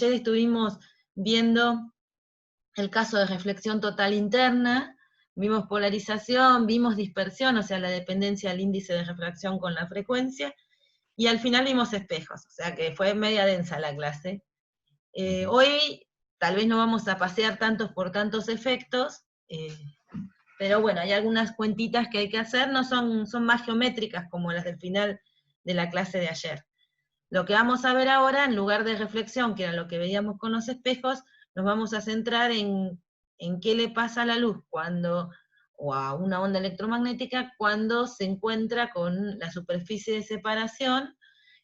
ayer estuvimos viendo el caso de reflexión total interna, vimos polarización, vimos dispersión, o sea, la dependencia del índice de refracción con la frecuencia, y al final vimos espejos, o sea que fue media densa la clase. Hoy tal vez no vamos a pasear tantos por tantos efectos, pero bueno, hay algunas cuentitas que hay que hacer, no son más geométricas como las del final de la clase de ayer. Lo que vamos a ver ahora, en lugar de reflexión, que era lo que veíamos con los espejos, nos vamos a centrar en qué le pasa a la luz cuando, o a una onda electromagnética, cuando se encuentra con la superficie de separación,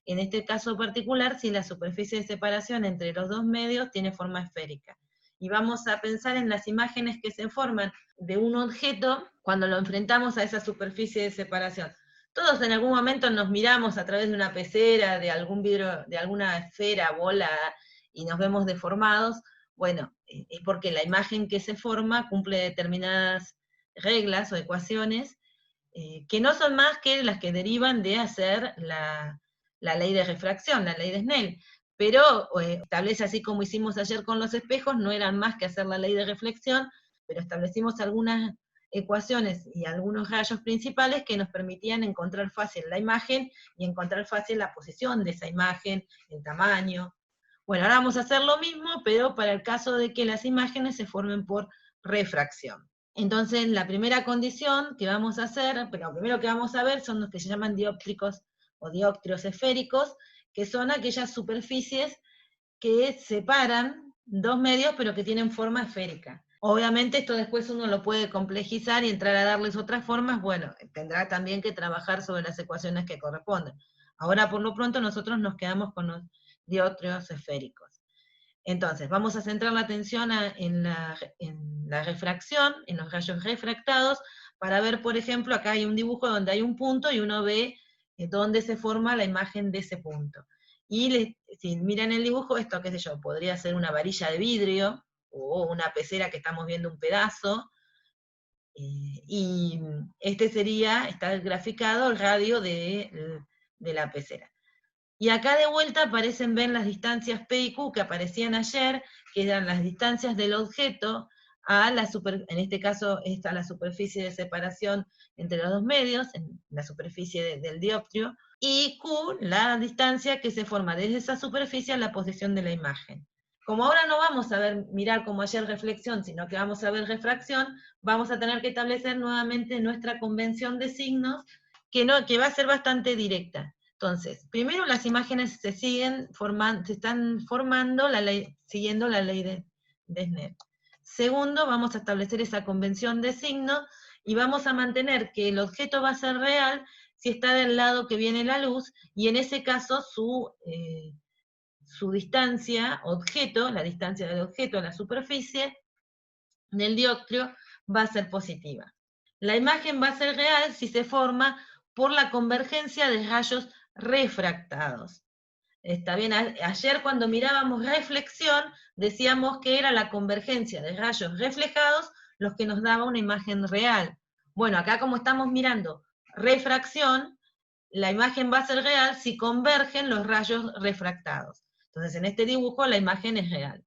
en este caso particular, si la superficie de separación entre los dos medios tiene forma esférica. Y vamos a pensar en las imágenes que se forman de un objeto cuando lo enfrentamos a esa superficie de separación. Todos en algún momento nos miramos a través de una pecera, de algún vidrio, de alguna esfera, bola, y nos vemos deformados. Bueno, es porque la imagen que se forma cumple determinadas reglas o ecuaciones que no son más que las que derivan de hacer la ley de refracción, la ley de Snell. Pero establece, así como hicimos ayer con los espejos, no eran más que hacer la ley de reflexión, pero establecimos algunas ecuaciones y algunos rayos principales que nos permitían encontrar fácil la imagen y encontrar fácil la posición de esa imagen, el tamaño. Bueno, ahora vamos a hacer lo mismo, pero para el caso de que las imágenes se formen por refracción. Entonces, la primera condición que vamos a hacer, pero lo primero que vamos a ver son los que se llaman dióptricos o dióptrios esféricos, que son aquellas superficies que separan dos medios, pero que tienen forma esférica. Obviamente esto después uno lo puede complejizar y entrar a darles otras formas, bueno, tendrá también que trabajar sobre las ecuaciones que corresponden. Ahora, por lo pronto, nosotros nos quedamos con los dióptrios esféricos. Entonces, vamos a centrar la atención en la refracción, en los rayos refractados, para ver, por ejemplo, acá hay un dibujo donde hay un punto y uno ve dónde se forma la imagen de ese punto. Y si miran el dibujo, esto, qué sé yo, podría ser una varilla de vidrio, o una pecera que estamos viendo un pedazo, y está graficado el radio de la pecera. Y acá de vuelta aparecen, ven las distancias P y Q que aparecían ayer, que eran las distancias del objeto a en este caso está la superficie de separación entre los dos medios, en la superficie del dioptrio, y Q, la distancia que se forma desde esa superficie a la posición de la imagen. Como ahora no vamos a mirar como ayer reflexión, sino que vamos a ver refracción, vamos a tener que establecer nuevamente nuestra convención de signos, que va a ser bastante directa. Entonces, primero las imágenes se están formando siguiendo la ley de Snell. Segundo, vamos a establecer esa convención de signos y vamos a mantener que el objeto va a ser real si está del lado que viene la luz, y en ese caso su distancia objeto, la distancia del objeto a la superficie del dioptrio, va a ser positiva. La imagen va a ser real si se forma por la convergencia de rayos refractados. Está bien, ayer cuando mirábamos reflexión, decíamos que era la convergencia de rayos reflejados los que nos daba una imagen real. Bueno, acá como estamos mirando refracción, la imagen va a ser real si convergen los rayos refractados. Entonces, en este dibujo la imagen es real.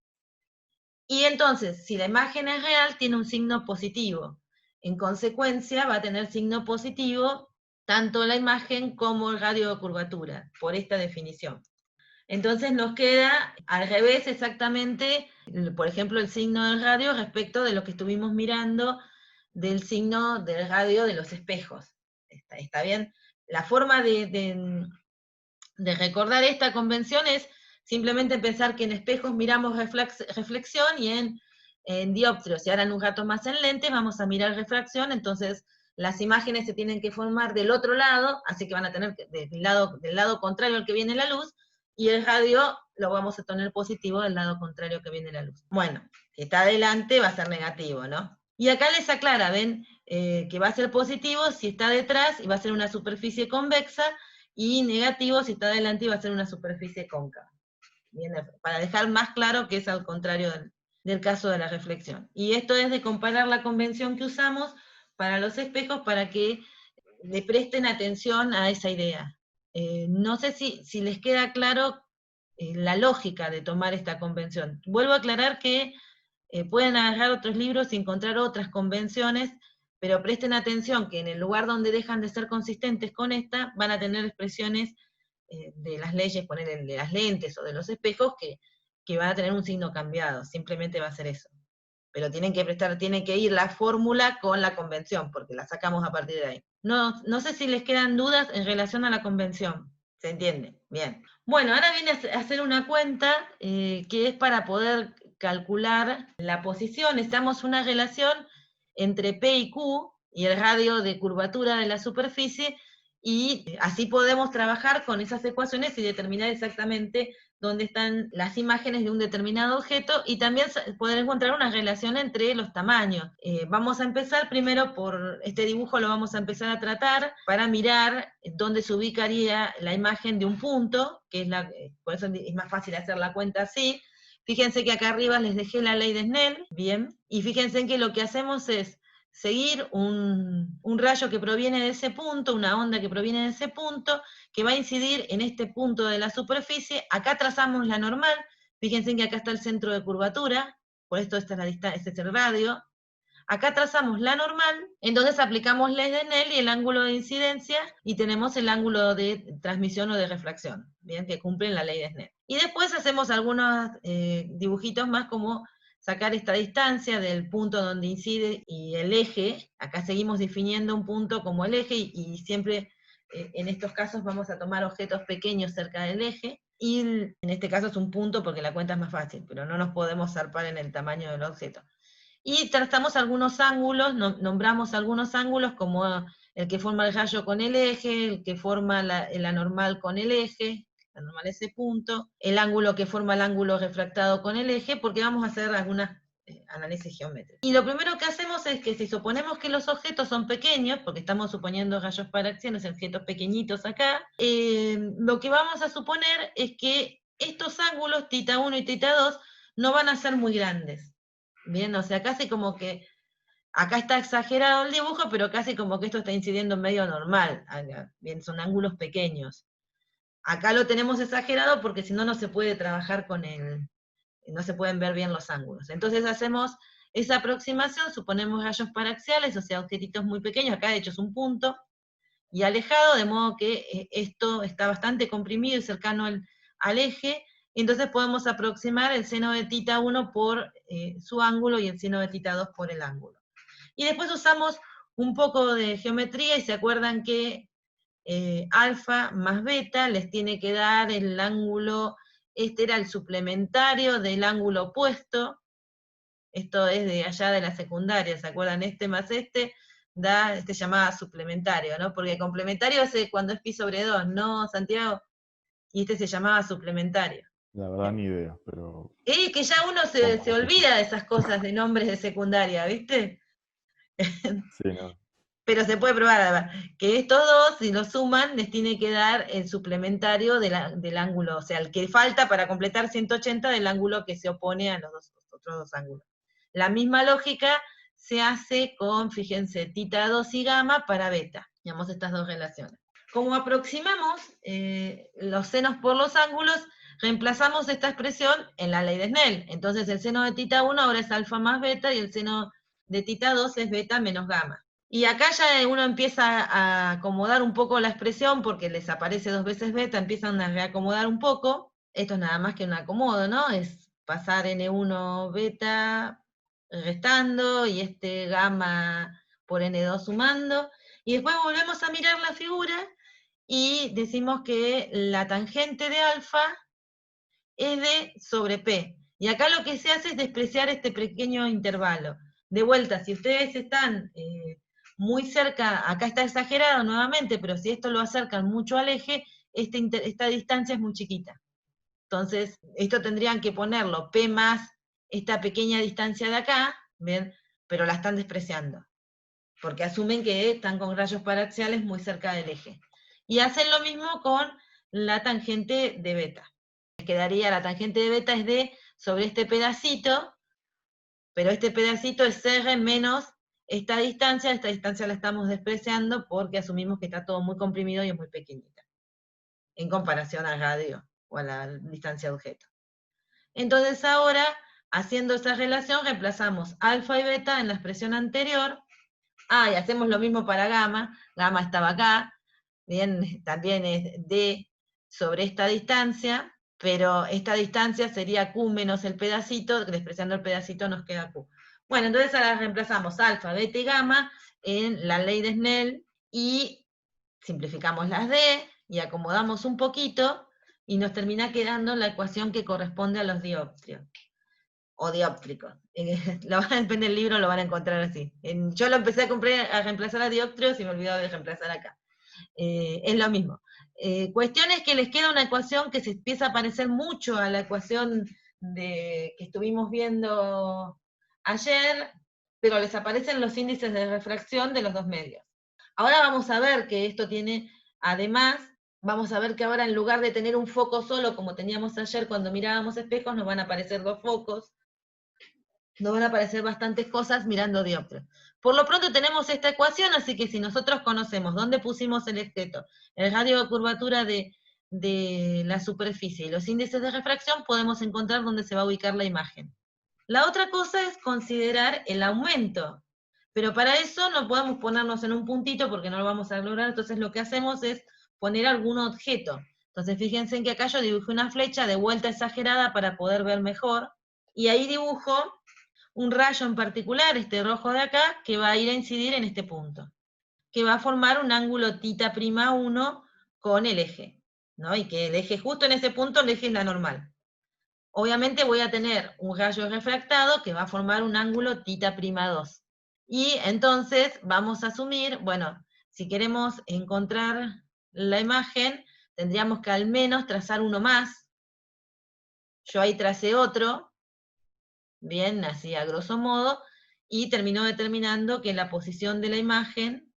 Y entonces, si la imagen es real, tiene un signo positivo. En consecuencia, va a tener signo positivo tanto la imagen como el radio de curvatura, por esta definición. Entonces nos queda al revés exactamente, por ejemplo, el signo del radio respecto de lo que estuvimos mirando del signo del radio de los espejos. ¿Está bien? La forma de recordar esta convención es simplemente pensar que en espejos miramos reflexión y en dióptrios, y ahora en un rato más en lentes vamos a mirar refracción, entonces las imágenes se tienen que formar del otro lado, así que van a tener del lado contrario al que viene la luz, y el radio lo vamos a tener positivo del lado contrario que viene la luz. Bueno, si está adelante va a ser negativo, ¿no? Y acá les aclara, ven, que va a ser positivo si está detrás y va a ser una superficie convexa, y negativo si está adelante y va a ser una superficie cóncava. Bien, para dejar más claro que es al contrario del caso de la reflexión. Y esto es de comparar la convención que usamos para los espejos para que le presten atención a esa idea. No sé si les queda claro la lógica de tomar esta convención. Vuelvo a aclarar que pueden agarrar otros libros y encontrar otras convenciones, pero presten atención que en el lugar donde dejan de ser consistentes con esta, van a tener expresiones de las leyes, poner de las lentes o de los espejos, que van a tener un signo cambiado, simplemente va a ser eso. Pero tienen que ir la fórmula con la convención, porque la sacamos a partir de ahí. No sé si les quedan dudas en relación a la convención. ¿Se entiende? Bien. Bueno, ahora viene a hacer una cuenta que es para poder calcular la posición. Necesitamos una relación entre P y Q y el radio de curvatura de la superficie, y así podemos trabajar con esas ecuaciones y determinar exactamente dónde están las imágenes de un determinado objeto, y también poder encontrar una relación entre los tamaños. Vamos a empezar primero por este dibujo, lo vamos a empezar a tratar para mirar dónde se ubicaría la imagen de un punto, que es por eso es más fácil hacer la cuenta así. Fíjense que acá arriba les dejé la ley de Snell, bien, y fíjense que lo que hacemos es seguir un rayo que proviene de ese punto, una onda que proviene de ese punto, que va a incidir en este punto de la superficie. Acá trazamos la normal, fíjense que acá está el centro de curvatura, por esto esta es la distancia, este es el radio. Acá trazamos la normal, entonces aplicamos ley de Snell y el ángulo de incidencia, y tenemos el ángulo de transmisión o de refracción, bien, que cumplen la ley de Snell. Y después hacemos algunos dibujitos más, como sacar esta distancia del punto donde incide y el eje. Acá seguimos definiendo un punto como el eje, y siempre en estos casos vamos a tomar objetos pequeños cerca del eje, y en este caso es un punto porque la cuenta es más fácil, pero no nos podemos zarpar en el tamaño del objeto. Y trazamos algunos ángulos, nombramos algunos ángulos, como el que forma el rayo con el eje, el que forma la normal con el eje, la normal ese punto, el ángulo que forma el ángulo refractado con el eje, porque vamos a hacer algunas análisis geométricos. Y lo primero que hacemos es que, si suponemos que los objetos son pequeños, porque estamos suponiendo rayos paraxiales, objetos pequeñitos acá, lo que vamos a suponer es que estos ángulos, θ1 y θ2, no van a ser muy grandes. Bien, o sea, casi como que acá está exagerado el dibujo, pero casi como que esto está incidiendo en medio normal. Bien, son ángulos pequeños. Acá lo tenemos exagerado porque si no, no se puede trabajar con no se pueden ver bien los ángulos. Entonces hacemos esa aproximación, suponemos rayos paraxiales, o sea, objetitos muy pequeños, acá de hecho es un punto, y alejado, de modo que esto está bastante comprimido y cercano al eje. Entonces podemos aproximar el seno de θ1 por su ángulo y el seno de θ2 por el ángulo. Y después usamos un poco de geometría, y se acuerdan que alfa más beta les tiene que dar el ángulo, este era el suplementario del ángulo opuesto. Esto es de allá de la secundaria, ¿se acuerdan? Este más este da, llamada suplementario, ¿no? Porque complementario es cuando es pi sobre 2, ¿no, Santiago? Y este se llamaba suplementario. La verdad ni idea, pero Y que ya uno vamos se a suponer. olvida de esas cosas de nombres de secundaria, ¿viste? Sí, no. Pero se puede probar, además, que estos dos, si los suman, les tiene que dar el suplementario del ángulo, o sea, el que falta para completar 180 del ángulo que se opone a los otros dos ángulos. La misma lógica se hace con, fíjense, θ2 y gamma para beta. Digamos estas dos relaciones. Como aproximamos los senos por los ángulos, reemplazamos esta expresión en la ley de Snell. Entonces el seno de θ1 ahora es alfa más beta, y el seno de θ2 es beta menos gamma. Y acá ya uno empieza a acomodar un poco la expresión, porque les aparece 2 veces beta, empiezan a reacomodar un poco. Esto es nada más que un acomodo, ¿no? Es pasar N1 beta restando, y este gamma por N2 sumando. Y después volvemos a mirar la figura, y decimos que la tangente de alfa es D sobre P. Y acá lo que se hace es despreciar este pequeño intervalo. De vuelta, si ustedes están muy cerca, acá está exagerado nuevamente, pero si esto lo acercan mucho al eje, esta distancia es muy chiquita. Entonces, esto tendrían que ponerlo P más esta pequeña distancia de acá, ¿ven? Pero la están despreciando, porque asumen que están con rayos paraxiales muy cerca del eje. Y hacen lo mismo con la tangente de beta. Quedaría la tangente de beta es D sobre este pedacito, pero este pedacito es R menos esta distancia la estamos despreciando porque asumimos que está todo muy comprimido y es muy pequeñita, en comparación al radio. o a la distancia de objeto. Entonces ahora, haciendo esa relación, reemplazamos alfa y beta en la expresión anterior. Y hacemos lo mismo para gamma. Gamma estaba acá. Bien, también es D sobre esta distancia, pero esta distancia sería Q menos el pedacito, despreciando el pedacito nos queda Q. Bueno, entonces ahora reemplazamos alfa, beta y gamma en la ley de Snell y simplificamos las D y acomodamos un poquito y nos termina quedando la ecuación que corresponde a los dióptrios o dióptricos. Depende del libro, lo van a encontrar así. Yo lo empecé a reemplazar a dióptrios y me olvidaba de reemplazar acá. Es lo mismo. Cuestión es que les queda una ecuación que se empieza a parecer mucho a la ecuación que estuvimos viendo ayer, pero les aparecen los índices de refracción de los dos medios. Ahora vamos a ver que esto tiene, además, vamos a ver que ahora en lugar de tener un foco solo, como teníamos ayer cuando mirábamos espejos, nos van a aparecer dos focos, nos van a aparecer bastantes cosas mirando dióptrios. Por lo pronto tenemos esta ecuación, así que si nosotros conocemos dónde pusimos el objeto, el radio de curvatura de la superficie y los índices de refracción, podemos encontrar dónde se va a ubicar la imagen. La otra cosa es considerar el aumento, pero para eso no podemos ponernos en un puntito porque no lo vamos a lograr, entonces lo que hacemos es poner algún objeto. Entonces fíjense en que acá yo dibujé una flecha de vuelta exagerada para poder ver mejor, y ahí dibujo un rayo en particular, este rojo de acá, que va a ir a incidir en este punto, que va a formar un ángulo θ'1 con el eje, ¿no? Y que el eje, justo en ese punto, el eje es la normal. Obviamente voy a tener un rayo refractado que va a formar un ángulo θ'2. Y entonces vamos a asumir, bueno, si queremos encontrar la imagen, tendríamos que al menos trazar uno más. Yo ahí tracé otro, bien, así a grosso modo, y terminó determinando que la posición de la imagen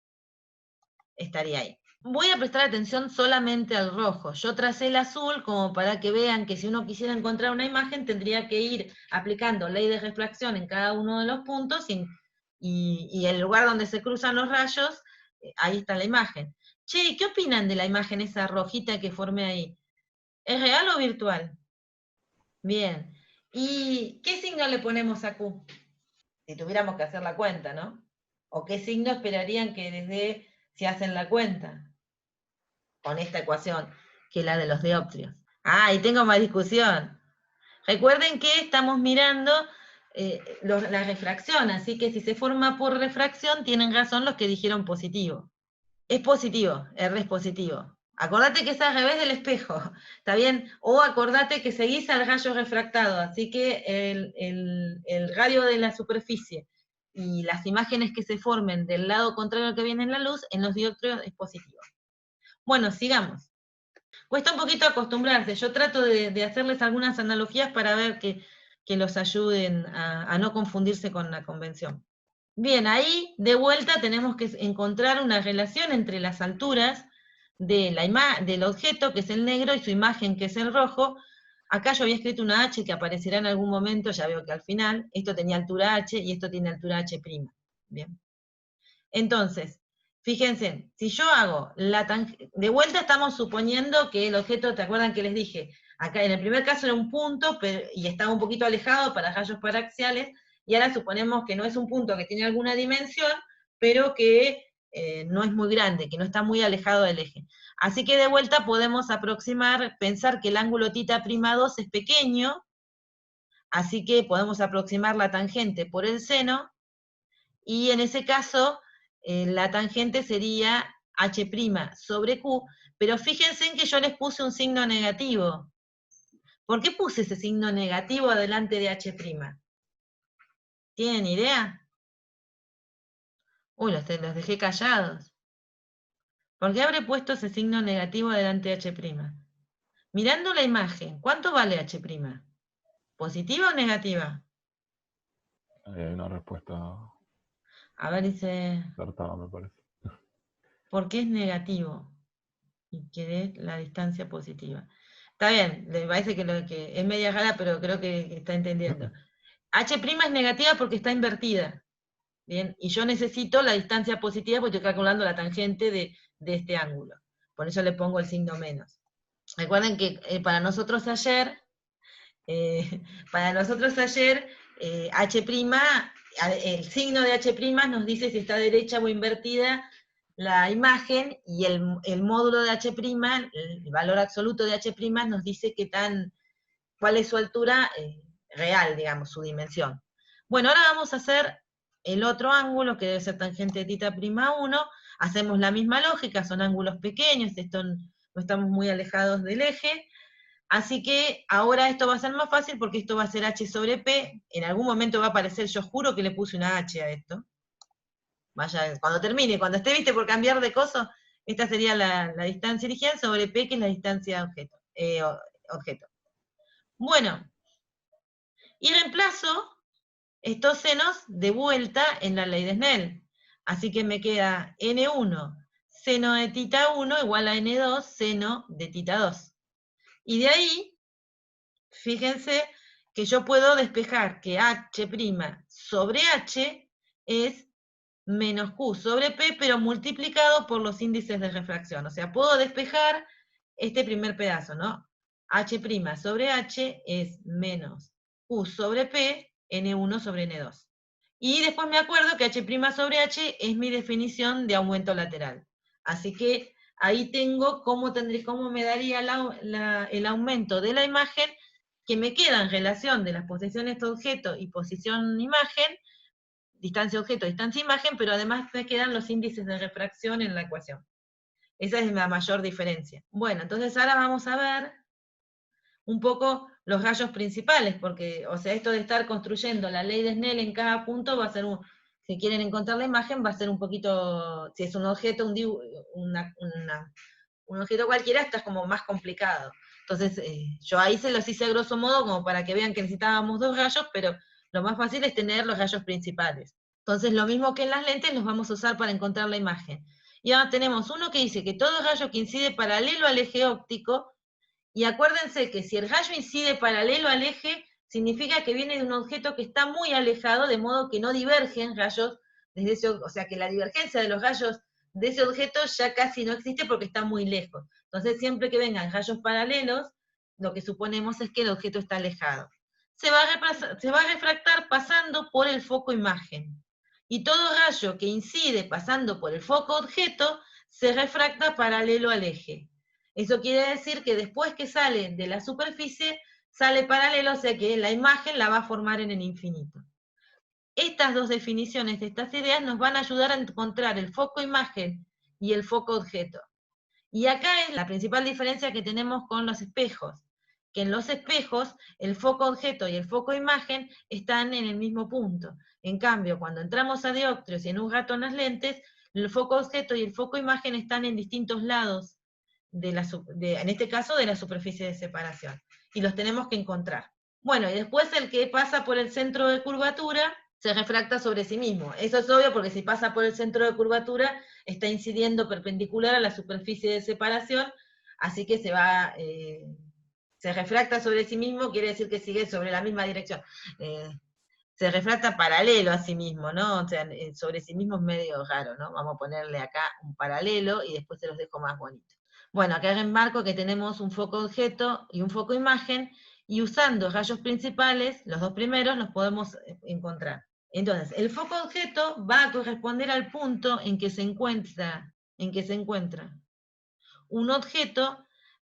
estaría ahí. Voy a prestar atención solamente al rojo. Yo tracé el azul como para que vean que si uno quisiera encontrar una imagen tendría que ir aplicando ley de refracción en cada uno de los puntos y el lugar donde se cruzan los rayos, ahí está la imagen. Che, ¿qué opinan de la imagen esa rojita que formé ahí? ¿Es real o virtual? Bien. ¿Y qué signo le ponemos a Q? Si tuviéramos que hacer la cuenta, ¿no? ¿O qué signo esperarían que les dé si hacen la cuenta con esta ecuación, que es la de los dióptrios? Y tengo más discusión. Recuerden que estamos mirando la refracción, así que si se forma por refracción, tienen razón los que dijeron positivo. Es positivo, R es positivo. Acordate que es al revés del espejo, ¿está bien? O acordate que seguís al rayo refractado, así que el radio de la superficie y las imágenes que se formen del lado contrario al que viene la luz, en los dióptrios es positivo. Bueno, sigamos. Cuesta un poquito acostumbrarse, yo trato de hacerles algunas analogías para ver que los ayuden a no confundirse con la convención. Bien, ahí de vuelta tenemos que encontrar una relación entre las alturas del objeto, que es el negro, y su imagen, que es el rojo. Acá yo había escrito una H que aparecerá en algún momento, ya veo que al final, esto tenía altura H y esto tiene altura H'. Bien. Entonces, fíjense, si yo hago de vuelta estamos suponiendo que el objeto, ¿te acuerdan que les dije? Acá en el primer caso era un punto y estaba un poquito alejado para rayos paraxiales, y ahora suponemos que no es un punto que tiene alguna dimensión, pero que no es muy grande, que no está muy alejado del eje. Así que de vuelta podemos pensar que el ángulo θ'2 es pequeño, así que podemos aproximar la tangente por el seno, y en ese caso la tangente sería H' sobre Q, pero fíjense en que yo les puse un signo negativo. ¿Por qué puse ese signo negativo adelante de H'? ¿Tienen idea? Uy, los dejé callados. ¿Por qué habré puesto ese signo negativo adelante de H'? Mirando la imagen, ¿cuánto vale H'? ¿Positiva o negativa? Hay una respuesta A ver, dice, acertada, me parece. ¿por qué es negativo? Y quiere la distancia positiva. Está bien, le parece que es media rara, pero creo que está entendiendo. H' es negativa porque está invertida. Bien, y yo necesito la distancia positiva porque estoy calculando la tangente de este ángulo. Por eso le pongo el signo menos. Recuerden que para nosotros ayer, H', el signo de H' nos dice si está derecha o invertida la imagen, y el módulo de H', el valor absoluto de H' nos dice cuál es su altura real, digamos, su dimensión. Bueno, ahora vamos a hacer el otro ángulo, que debe ser tangente de θ'1, hacemos la misma lógica, son ángulos pequeños, no estamos muy alejados del eje, así que ahora esto va a ser más fácil porque esto va a ser H sobre P, en algún momento va a aparecer, yo juro que le puse una H a esto, vaya, cuando termine, cuando esté, viste, por cambiar de coso, esta sería la distancia original sobre P, que es la distancia objeto. Bueno, y reemplazo estos senos de vuelta en la ley de Snell. Así que me queda N1 seno de θ1 igual a N2 seno de θ2. Y de ahí, fíjense que yo puedo despejar que H' sobre H es menos Q sobre P, pero multiplicado por los índices de refracción. O sea, puedo despejar este primer pedazo, ¿no? H' sobre H es menos Q sobre P, N1 sobre N2. Y después me acuerdo que H' sobre H es mi definición de aumento lateral. Así que ahí tengo cómo me daría el aumento de la imagen, que me queda en relación de las posiciones objeto y posición imagen, distancia objeto, distancia imagen, pero además me quedan los índices de refracción en la ecuación. Esa es la mayor diferencia. Bueno, entonces ahora vamos a ver un poco los rayos principales, porque, o sea, esto de estar construyendo la ley de Snell en cada punto va a ser si quieren encontrar la imagen, va a ser un poquito, si es un objeto, un objeto cualquiera, está como más complicado. Entonces, yo ahí se los hice a grosso modo, como para que vean que necesitábamos dos rayos, pero lo más fácil es tener los rayos principales. Entonces, lo mismo que en las lentes, los vamos a usar para encontrar la imagen. Y ahora tenemos uno que dice que todo rayo que incide paralelo al eje óptico, y acuérdense que si el rayo incide paralelo al eje, significa que viene de un objeto que está muy alejado, de modo que no divergen rayos desde ese, o sea que la divergencia de los rayos de ese objeto ya casi no existe porque está muy lejos. Entonces, siempre que vengan rayos paralelos, lo que suponemos es que el objeto está alejado. Se va a refractar pasando por el foco imagen. Y todo rayo que incide pasando por el foco objeto se refracta paralelo al eje. Eso quiere decir que después que sale de la superficie, sale paralelo, o sea que la imagen la va a formar en el infinito. Estas dos definiciones de estas ideas nos van a ayudar a encontrar el foco imagen y el foco objeto. Y acá es la principal diferencia que tenemos con los espejos, que en los espejos el foco objeto y el foco imagen están en el mismo punto. En cambio, cuando entramos a dioptrios y en un rato en las lentes, el foco objeto y el foco imagen están en distintos lados, en este caso de la superficie de separación, y los tenemos que encontrar. Bueno, y después el que pasa por el centro de curvatura se refracta sobre sí mismo. Eso es obvio porque si pasa por el centro de curvatura está incidiendo perpendicular a la superficie de separación, así que se refracta sobre sí mismo, quiere decir que sigue sobre la misma dirección. Se refracta paralelo a sí mismo, ¿no? O sea, sobre sí mismo es medio raro, ¿no? Vamos a ponerle acá un paralelo y después se los dejo más bonitos. Bueno, acá remarco que tenemos un foco objeto y un foco imagen, y usando rayos principales, los dos primeros, los podemos encontrar. Entonces, el foco objeto va a corresponder al punto en que se encuentra un objeto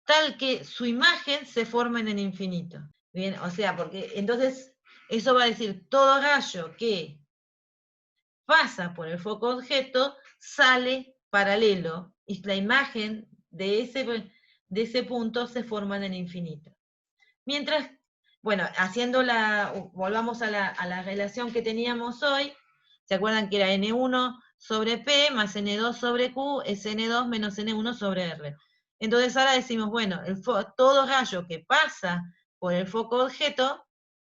tal que su imagen se forma en el infinito. Bien, o sea, porque entonces eso va a decir todo rayo que pasa por el foco objeto sale paralelo y la imagen de ese punto se forma en el infinito. Mientras, bueno, volvamos a la relación que teníamos hoy, ¿se acuerdan que era N1 sobre P más N2 sobre Q es N2 menos N1 sobre R? Entonces ahora decimos, bueno, todo rayo que pasa por el foco objeto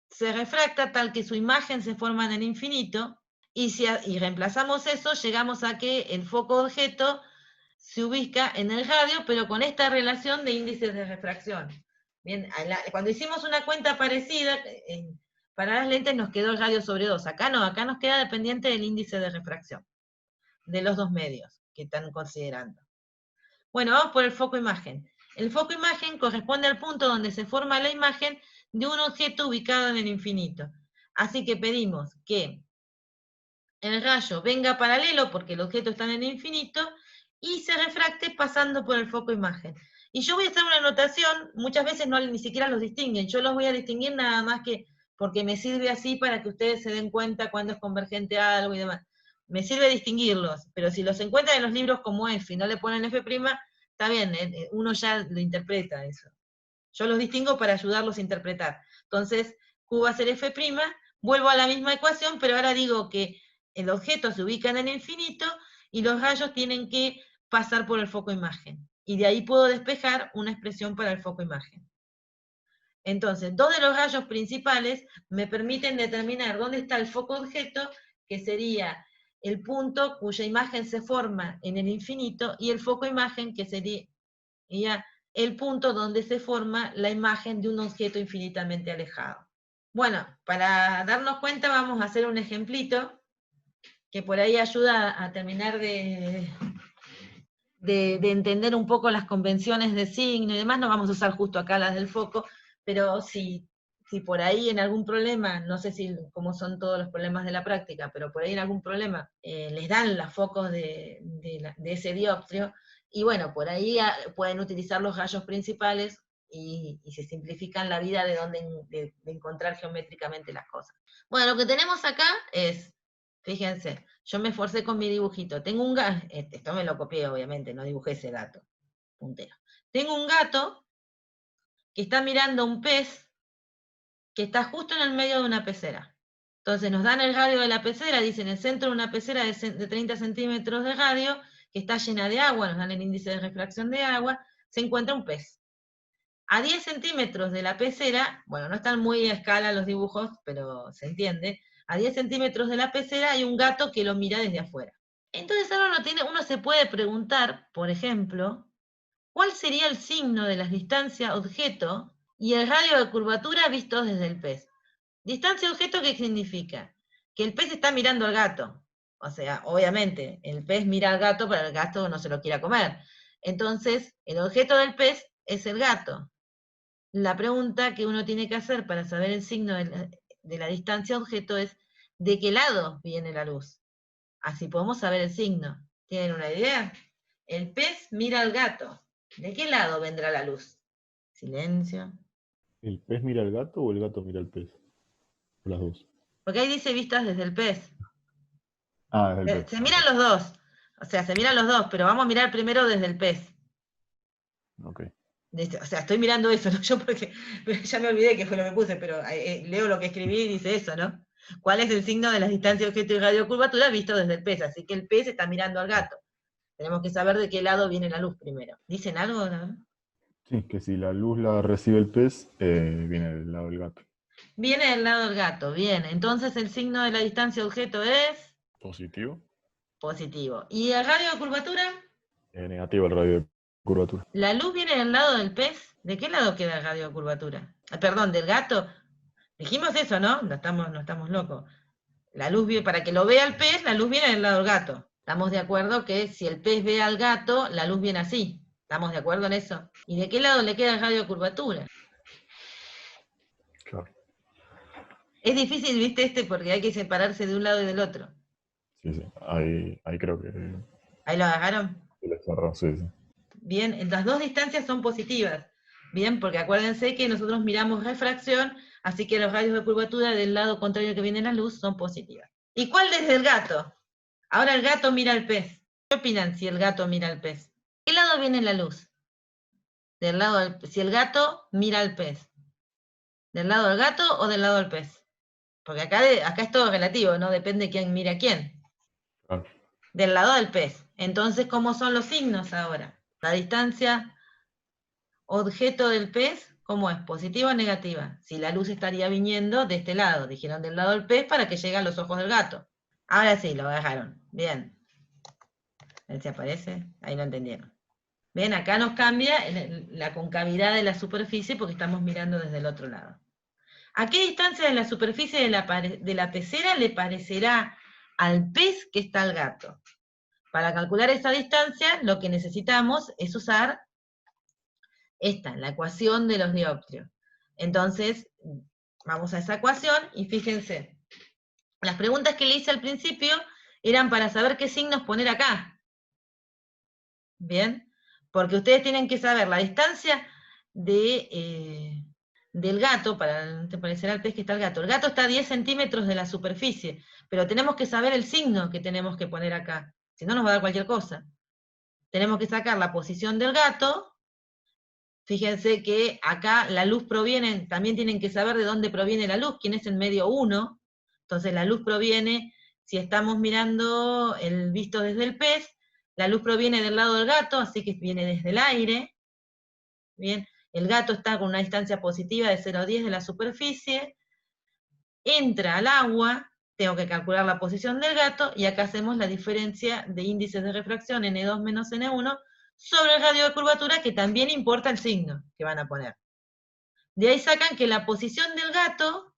se refracta tal que su imagen se forma en el infinito, y reemplazamos eso, llegamos a que el foco objeto se ubica en el radio, pero con esta relación de índices de refracción. Bien, cuando hicimos una cuenta parecida, para las lentes nos quedó el radio sobre 2. Acá no, acá nos queda dependiente del índice de refracción, de los dos medios que están considerando. Bueno, vamos por el foco imagen. El foco imagen corresponde al punto donde se forma la imagen de un objeto ubicado en el infinito. Así que pedimos que el rayo venga paralelo porque el objeto está en el infinito y se refracte pasando por el foco imagen. Y yo voy a hacer una anotación, muchas veces no ni siquiera los distinguen, yo los voy a distinguir nada más que porque me sirve así para que ustedes se den cuenta cuando es convergente algo y demás. Me sirve distinguirlos, pero si los encuentran en los libros como F y no le ponen F', está bien, uno ya lo interpreta eso. Yo los distingo para ayudarlos a interpretar. Entonces, Q va a ser F', vuelvo a la misma ecuación, pero ahora digo que el objeto se ubica en el infinito y los rayos tienen que pasar por el foco imagen. Y de ahí puedo despejar una expresión para el foco imagen. Entonces, dos de los rayos principales me permiten determinar dónde está el foco objeto, que sería el punto cuya imagen se forma en el infinito, y el foco imagen, que sería el punto donde se forma la imagen de un objeto infinitamente alejado. Bueno, para darnos cuenta vamos a hacer un ejemplito que por ahí ayuda a terminar de entender un poco las convenciones de signo y demás. No vamos a usar justo acá las del foco, pero si por ahí en algún problema, no sé cómo son todos los problemas de la práctica, pero por ahí en algún problema les dan los focos de ese dioptrio, y bueno, por ahí pueden utilizar los rayos principales y se simplifican la vida de encontrar geométricamente las cosas. Bueno, lo que tenemos acá es, fíjense, yo me esforcé con mi dibujito. Tengo un gato, esto me lo copié obviamente, no dibujé ese gato, puntero. Tengo un gato que está mirando un pez que está justo en el medio de una pecera. Entonces nos dan el radio de la pecera, dicen el centro de una pecera de 30 centímetros de radio, que está llena de agua, nos dan el índice de refracción de agua, se encuentra un pez. A 10 centímetros de la pecera, bueno, no están muy a escala los dibujos, pero se entiende, a 10 centímetros de la pecera hay un gato que lo mira desde afuera. Entonces ahora uno se puede preguntar, por ejemplo, ¿cuál sería el signo de la distancia objeto y el radio de curvatura vistos desde el pez? Distancia objeto, ¿qué significa? Que el pez está mirando al gato. O sea, obviamente, el pez mira al gato, pero el gato no se lo quiera comer. Entonces, el objeto del pez es el gato. La pregunta que uno tiene que hacer para saber el signo de la distancia objeto es ¿de qué lado viene la luz? Así podemos saber el signo. ¿Tienen una idea? El pez mira al gato. ¿De qué lado vendrá la luz? Silencio. ¿El pez mira al gato o el gato mira al pez? O las dos. Porque ahí dice vistas desde el pez. Ah, es el pez. Se miran los dos. O sea, se miran los dos, pero vamos a mirar primero desde el pez. Ok. O sea, estoy mirando eso, ¿no? Yo porque ya me olvidé qué fue lo que puse, pero leo lo que escribí y dice eso, ¿no? ¿Cuál es el signo de la distancia objeto y radiocurvatura visto desde el pez? Así que el pez está mirando al gato. Tenemos que saber de qué lado viene la luz primero. ¿Dicen algo? ¿No? Sí, que si la luz la recibe el pez, viene del lado del gato. Viene del lado del gato, bien. Entonces el signo de la distancia objeto es Positivo. positivo. ¿Y el radio de curvatura? Negativo el radio de curvatura. ¿La luz viene del lado del pez? ¿De qué lado queda el radio de curvatura? Perdón, del gato. Dijimos eso, ¿no? No estamos locos. La luz viene, para que lo vea el pez, la luz viene del lado del gato. Estamos de acuerdo que si el pez ve al gato, la luz viene así. ¿Estamos de acuerdo en eso? ¿Y de qué lado le queda el radio de curvatura? Claro. Es difícil, viste, porque hay que separarse de un lado y del otro. Sí, sí. Ahí creo que ¿Ahí lo agarraron? le cerró, sí, sí. Bien, las dos distancias son positivas. Bien, porque acuérdense que nosotros miramos refracción, así que los radios de curvatura del lado contrario que viene la luz son positivas. ¿Y cuál desde el gato? Ahora el gato mira al pez. ¿Qué opinan si el gato mira al pez? ¿De qué lado viene la luz? Del lado si el gato mira al pez. ¿Del lado del gato o del lado del pez? Porque acá es todo relativo, ¿no? Depende quién mira a quién. Claro. Del lado del pez. Entonces, ¿cómo son los signos ahora? La distancia objeto del pez, ¿cómo es? ¿Positiva o negativa? Si la luz estaría viniendo de este lado, dijeron del lado del pez para que llegue a los ojos del gato. Ahora sí, lo dejaron. Bien. A ver si aparece. Ahí lo entendieron. Ven, acá nos cambia la concavidad de la superficie porque estamos mirando desde el otro lado. ¿A qué distancia de la superficie de la pecera le parecerá al pez que está al gato? Para calcular esa distancia, lo que necesitamos es usar Esta, la ecuación de los dioptrios. Entonces, vamos a esa ecuación y fíjense, las preguntas que le hice al principio eran para saber qué signos poner acá. ¿Bien? Porque ustedes tienen que saber la distancia del gato, para parecer al pez que está el gato. El gato está a 10 centímetros de la superficie, pero tenemos que saber el signo que tenemos que poner acá, si no nos va a dar cualquier cosa. Tenemos que sacar la posición del gato. Fíjense que acá la luz proviene, también tienen que saber de dónde proviene la luz, quién es el medio 1. Entonces la luz proviene, si estamos mirando el visto desde el pez, la luz proviene del lado del gato, así que viene desde el aire. Bien, el gato está con una distancia positiva de 0,10 de la superficie, entra al agua, tengo que calcular la posición del gato, y acá hacemos la diferencia de índices de refracción N2 menos N1 sobre el radio de curvatura, que también importa el signo que van a poner. De ahí sacan que la posición del gato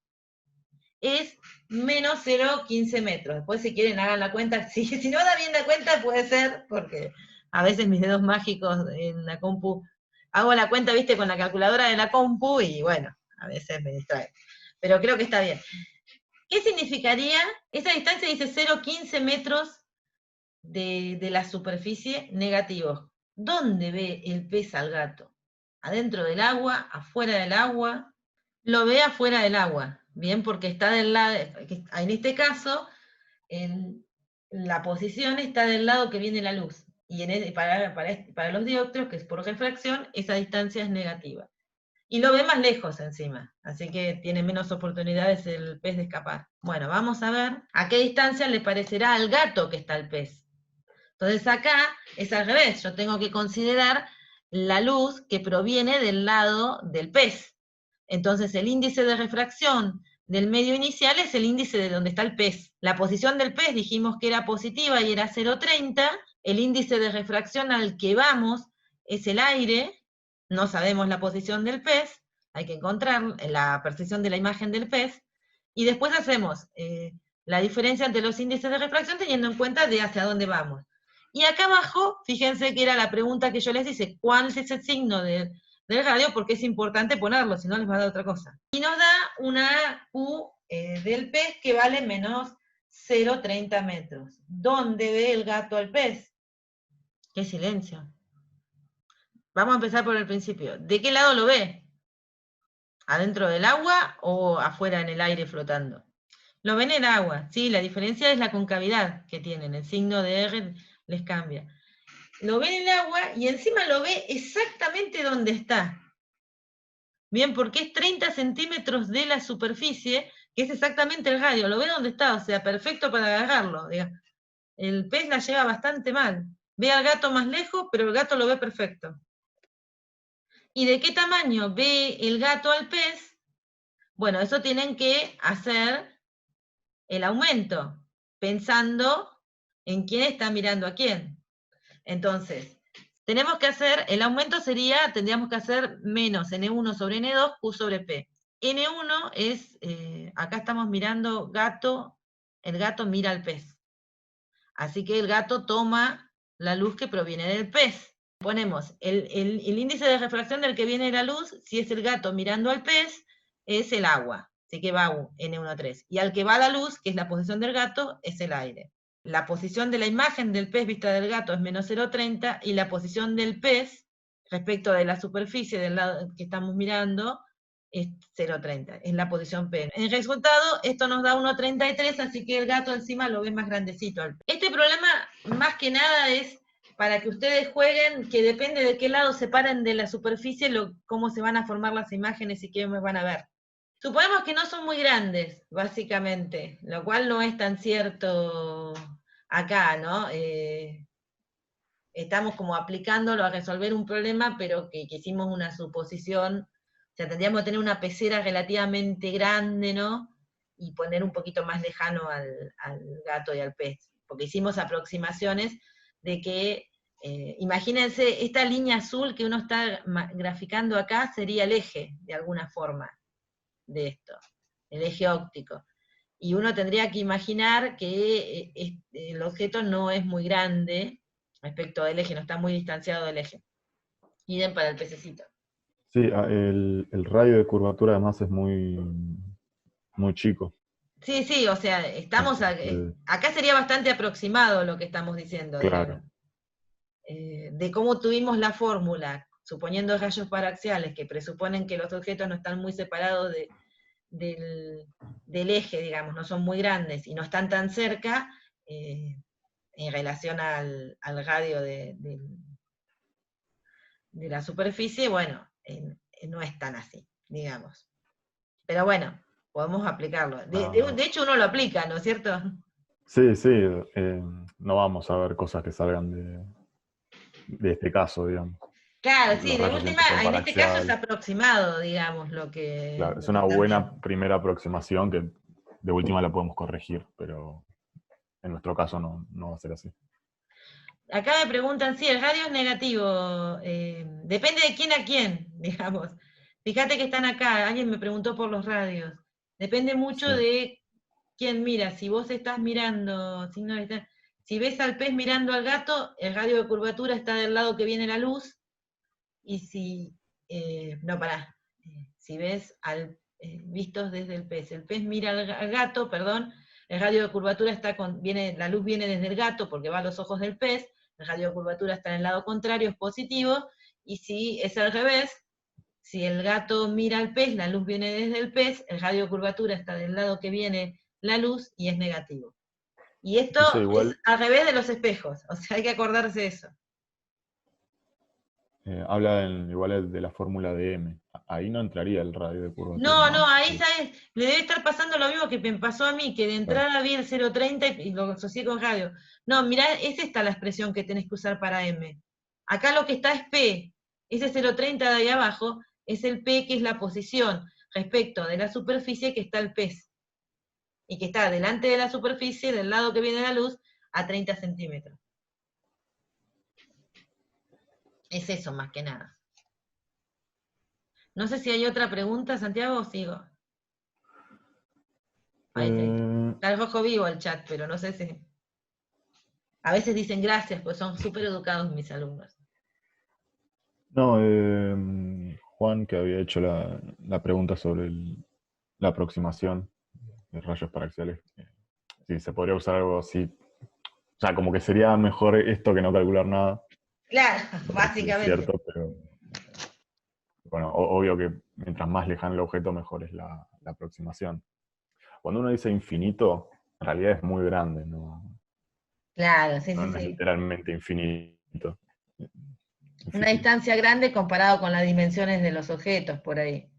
es menos 0,15 metros. Después si quieren hagan la cuenta, si no da bien la cuenta puede ser, porque a veces mis dedos mágicos en la compu, hago la cuenta, viste, con la calculadora de la compu, y bueno, a veces me distrae. Pero creo que está bien. ¿Qué significaría? Esa distancia dice 0,15 metros de la superficie negativos. ¿Dónde ve el pez al gato? ¿Adentro del agua? ¿Afuera del agua? Lo ve afuera del agua, bien, porque está del lado, en este caso, la posición está del lado que viene la luz, y para los dioptrios, que es por refracción, esa distancia es negativa. Y lo ve más lejos encima, así que tiene menos oportunidades el pez de escapar. Bueno, vamos a ver a qué distancia le parecerá al gato que está el pez. Entonces acá es al revés, yo tengo que considerar la luz que proviene del lado del pez. Entonces el índice de refracción del medio inicial es el índice de donde está el pez. La posición del pez dijimos que era positiva y era 0,30, el índice de refracción al que vamos es el aire, no sabemos la posición del pez, hay que encontrar la percepción de la imagen del pez, y después hacemos la diferencia entre los índices de refracción teniendo en cuenta de hacia dónde vamos. Y acá abajo, fíjense que era la pregunta que yo les hice, ¿cuál es el signo del radio? Porque es importante ponerlo, si no les va a dar otra cosa. Y nos da una Q del pez que vale menos 0,30 metros. ¿Dónde ve el gato al pez? ¡Qué silencio! Vamos a empezar por el principio. ¿De qué lado lo ve? ¿Adentro del agua o afuera en el aire flotando? Lo ven en el agua, sí, la diferencia es la concavidad que tienen, el signo de R les cambia. Lo ven en el agua y encima lo ve exactamente donde está. Bien, porque es 30 centímetros de la superficie, que es exactamente el radio, lo ve donde está, o sea, perfecto para agarrarlo. Digamos. El pez la lleva bastante mal. Ve al gato más lejos, pero el gato lo ve perfecto. ¿Y de qué tamaño ve el gato al pez? Bueno, eso tienen que hacer el aumento, pensando en quién está mirando a quién. Entonces, tenemos que hacer, el aumento sería, tendríamos que hacer menos N1 sobre N2, Q sobre P. N1 es, acá estamos mirando gato, el gato mira al pez. Así que el gato toma la luz que proviene del pez. Ponemos el índice de refracción del que viene la luz, si es el gato mirando al pez, es el agua. Así que va N1,3. Y al que va la luz, que es la posición del gato, es el aire. La posición de la imagen del pez vista del gato es menos 0,30, y la posición del pez respecto de la superficie del lado que estamos mirando es 0,30, es la posición P. En resultado, esto nos da 1,33, así que el gato encima lo ve más grandecito. Este problema, más que nada, es para que ustedes jueguen, que depende de qué lado se paren de la superficie, cómo se van a formar las imágenes y qué me van a ver. Suponemos que no son muy grandes, básicamente, lo cual no es tan cierto acá, ¿no? Estamos como aplicándolo a resolver un problema, pero que hicimos una suposición, o sea, tendríamos que tener una pecera relativamente grande, ¿no? Y poner un poquito más lejano al gato y al pez, porque hicimos aproximaciones de que, imagínense, esta línea azul que uno está graficando acá sería el eje, de alguna forma, de esto, el eje óptico. Y uno tendría que imaginar que el objeto no es muy grande respecto del eje, no está muy distanciado del eje. Idem para el pececito. Sí, el radio de curvatura además es muy, muy chico. Sí, sí, o sea, Entonces, acá sería bastante aproximado lo que estamos diciendo, digamos. claro, De cómo tuvimos la fórmula, suponiendo rayos paraxiales que presuponen que los objetos no están muy separados del, del eje, digamos, no son muy grandes y no están tan cerca, en relación al radio de la superficie, bueno, no es tan así, digamos. Pero bueno, podemos aplicarlo. ah, De hecho, uno lo aplica, ¿no es cierto? sí, sí, no vamos a ver cosas que salgan de este caso, digamos. Claro, sí, Los de rayos última, siempre son en este caso es paraxiales. aproximado, digamos, Claro, es lo que una están viendo. buena primera aproximación que de última la podemos corregir, pero en nuestro caso no va a ser así. Acá me preguntan, sí, el radio es negativo, depende de quién a quién, digamos. Fíjate que están acá, alguien me preguntó por los radios. Depende mucho Sí, de quién mira. Si vos estás mirando, si ves al pez mirando al gato, el radio de curvatura está del lado que viene la luz, y si, no, pará, si ves vistos desde el pez mira al gato, perdón, el radio de curvatura la luz viene desde el gato porque va a los ojos del pez, el radio de curvatura está en el lado contrario, es positivo, y si es al revés, si el gato mira al pez, la luz viene desde el pez, el radio de curvatura está del lado que viene la luz y es negativo. Y esto eso es igual al revés de los espejos, o sea, hay que acordarse de eso. habla igual de la fórmula de M. Ahí no entraría el radio de curvatura, No, no, ¿no? ahí Sí, ¿sabes? Le debe estar pasando lo mismo que me pasó a mí, que de claro. entrada vi el 030 y lo asocié con radio. No, mirá, es esta la expresión que tenés que usar para M. Acá lo que está es P. Ese 030 de ahí abajo es el P, que es la posición respecto de la superficie que está el pez. Y que está delante de la superficie, del lado que viene la luz, a 30 centímetros. Es eso más que nada. No sé si hay otra pregunta, Santiago, o sigo. Ahí está. Eh, Está el rojo vivo el chat, pero no sé si... A veces dicen gracias, pues son súper educados mis alumnos. no, Juan, que había hecho la pregunta sobre la aproximación de rayos paraxiales, si se podría usar algo así. O sea, como que sería mejor esto que no calcular nada. Claro, Lo cual sí es básicamente. cierto, pero bueno, obvio que mientras más lejano el objeto, mejor es la aproximación. Cuando uno dice infinito, en realidad es muy grande, Claro, sí, sí, no es sí. literalmente infinito. Una Difícil. distancia grande comparado con las dimensiones de los objetos por ahí.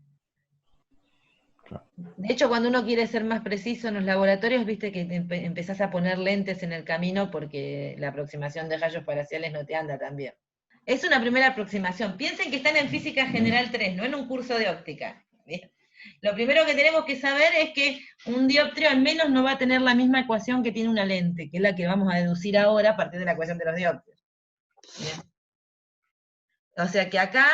Claro. De hecho, cuando uno quiere ser más preciso en los laboratorios, viste que empezás a poner lentes en el camino porque la aproximación de rayos parciales no te anda tan bien. Es una primera aproximación. Piensen que están en física general 3, no en un curso de óptica. ¿Bien? Lo primero que tenemos que saber es que un dioptrio al menos no va a tener la misma ecuación que tiene una lente, que es la que vamos a deducir ahora a partir de la ecuación de los dioptrios. ¿Bien? O sea que acá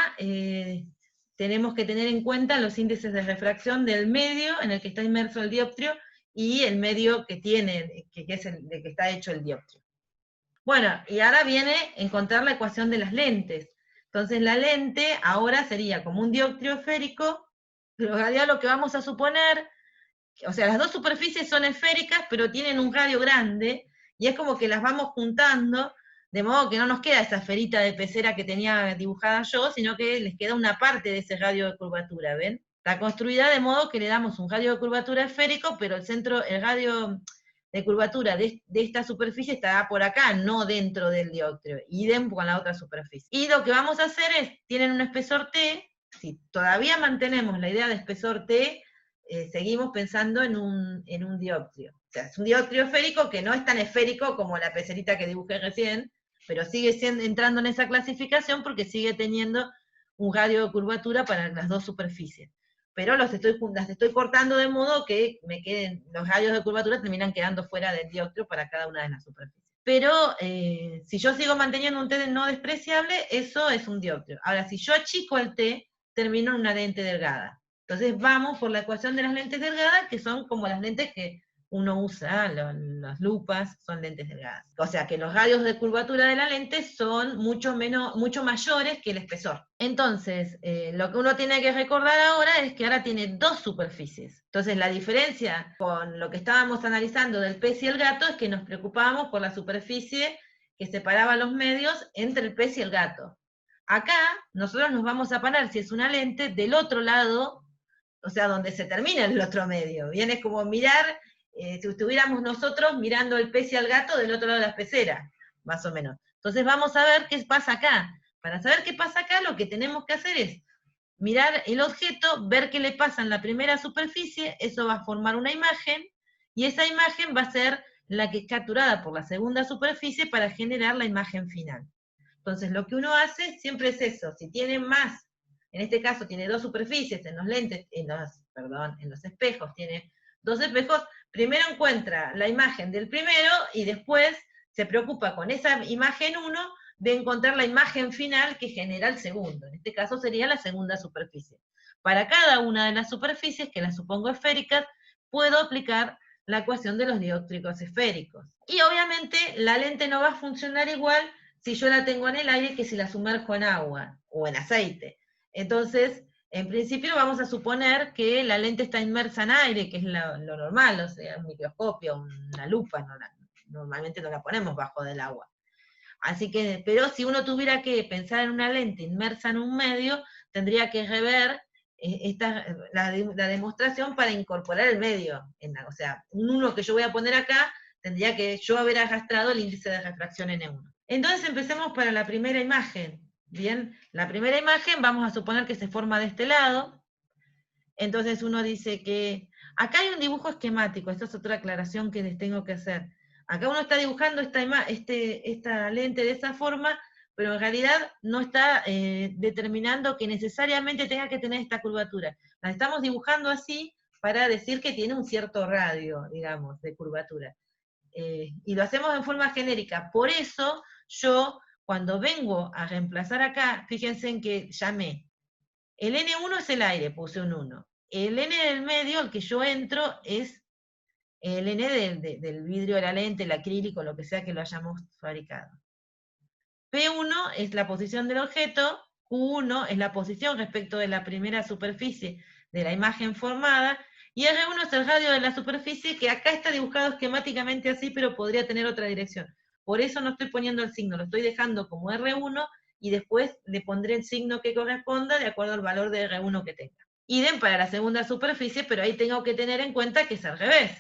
tenemos que tener en cuenta los índices de refracción del medio en el que está inmerso el dioptrio y el medio que tiene, que es el de que está hecho el dioptrio. Bueno, y ahora viene encontrar la ecuación de las lentes. Entonces la lente ahora sería como un dioptrio esférico, pero en realidad lo que vamos a suponer, o sea, las dos superficies son esféricas, pero tienen un radio grande, y es como que las vamos juntando, de modo que no nos queda esa esferita de pecera que tenía dibujada yo, sino que les queda una parte de ese radio de curvatura, ¿ven? Está construida de modo que le damos un radio de curvatura esférico, pero el radio de curvatura de esta superficie está por acá, no dentro del dioptrio, idem con la otra superficie. Y lo que vamos a hacer es, tienen un espesor T, si todavía mantenemos la idea de espesor T, seguimos pensando en un dioptrio. O sea, es un dioptrio esférico que no es tan esférico como la pecerita que dibujé recién, pero sigue entrando en esa clasificación porque sigue teniendo un radio de curvatura para las dos superficies. Pero las estoy cortando de modo que los radios de curvatura terminan quedando fuera del dioptrio para cada una de las superficies. Pero si yo sigo manteniendo un T no despreciable, eso es un dioptrio. Ahora, si yo achico el T, termino en una lente delgada. Entonces vamos por la ecuación de las lentes delgadas, que son como las lentes que uno usa las lupas, son lentes delgadas. O sea que los radios de curvatura de la lente son mucho mayores que el espesor. Entonces, lo que uno tiene que recordar ahora es que ahora tiene dos superficies. Entonces, la diferencia con lo que estábamos analizando del pez y el gato es que nos preocupábamos por la superficie que separaba los medios entre el pez y el gato. Acá, nosotros nos vamos a parar, si es una lente, del otro lado, o sea, donde se termina el otro medio. Viene como mirar, si estuviéramos nosotros mirando el pez y al gato del otro lado de la pecera, más o menos. Entonces vamos a ver qué pasa acá. Para saber qué pasa acá, lo que tenemos que hacer es mirar el objeto, ver qué le pasa en la primera superficie, eso va a formar una imagen, y esa imagen va a ser la que es capturada por la segunda superficie para generar la imagen final. Entonces lo que uno hace siempre es eso, si tiene más, en este caso tiene dos superficies, en los lentes, en los espejos tiene dos espejos, primero encuentra la imagen del primero y después se preocupa con esa imagen 1 de encontrar la imagen final que genera el segundo. En este caso sería la segunda superficie. Para cada una de las superficies, que las supongo esféricas, puedo aplicar la ecuación de los dióptricos esféricos. Y obviamente la lente no va a funcionar igual si yo la tengo en el aire que si la sumerjo en agua o en aceite. Entonces, en principio vamos a suponer que la lente está inmersa en aire, que es lo normal, o sea, un microscopio, una lupa, normalmente no la ponemos bajo del agua. Así que, pero si uno tuviera que pensar en una lente inmersa en un medio, tendría que rever la demostración para incorporar el medio. O sea, un 1 que yo voy a poner acá, tendría que yo haber arrastrado el índice de refracción N1. Entonces empecemos para la primera imagen. Bien, la primera imagen vamos a suponer que se forma de este lado. Entonces uno dice que acá hay un dibujo esquemático, esta es otra aclaración que les tengo que hacer. Acá uno está dibujando esta lente de esa forma, pero en realidad no está determinando que necesariamente tenga que tener esta curvatura. La estamos dibujando así para decir que tiene un cierto radio, digamos, de curvatura. Y lo hacemos en forma genérica. Por eso yo, cuando vengo a reemplazar acá, fíjense en que llamé. El N1 es el aire, puse un 1. El N del medio, el que yo entro, es el N del vidrio de la lente, el acrílico, lo que sea que lo hayamos fabricado. P1 es la posición del objeto, Q1 es la posición respecto de la primera superficie de la imagen formada, y R1 es el radio de la superficie, que acá está dibujado esquemáticamente así, pero podría tener otra dirección. Por eso no estoy poniendo el signo, lo estoy dejando como R1, y después le pondré el signo que corresponda de acuerdo al valor de R1 que tenga. Idem para la segunda superficie, pero ahí tengo que tener en cuenta que es al revés,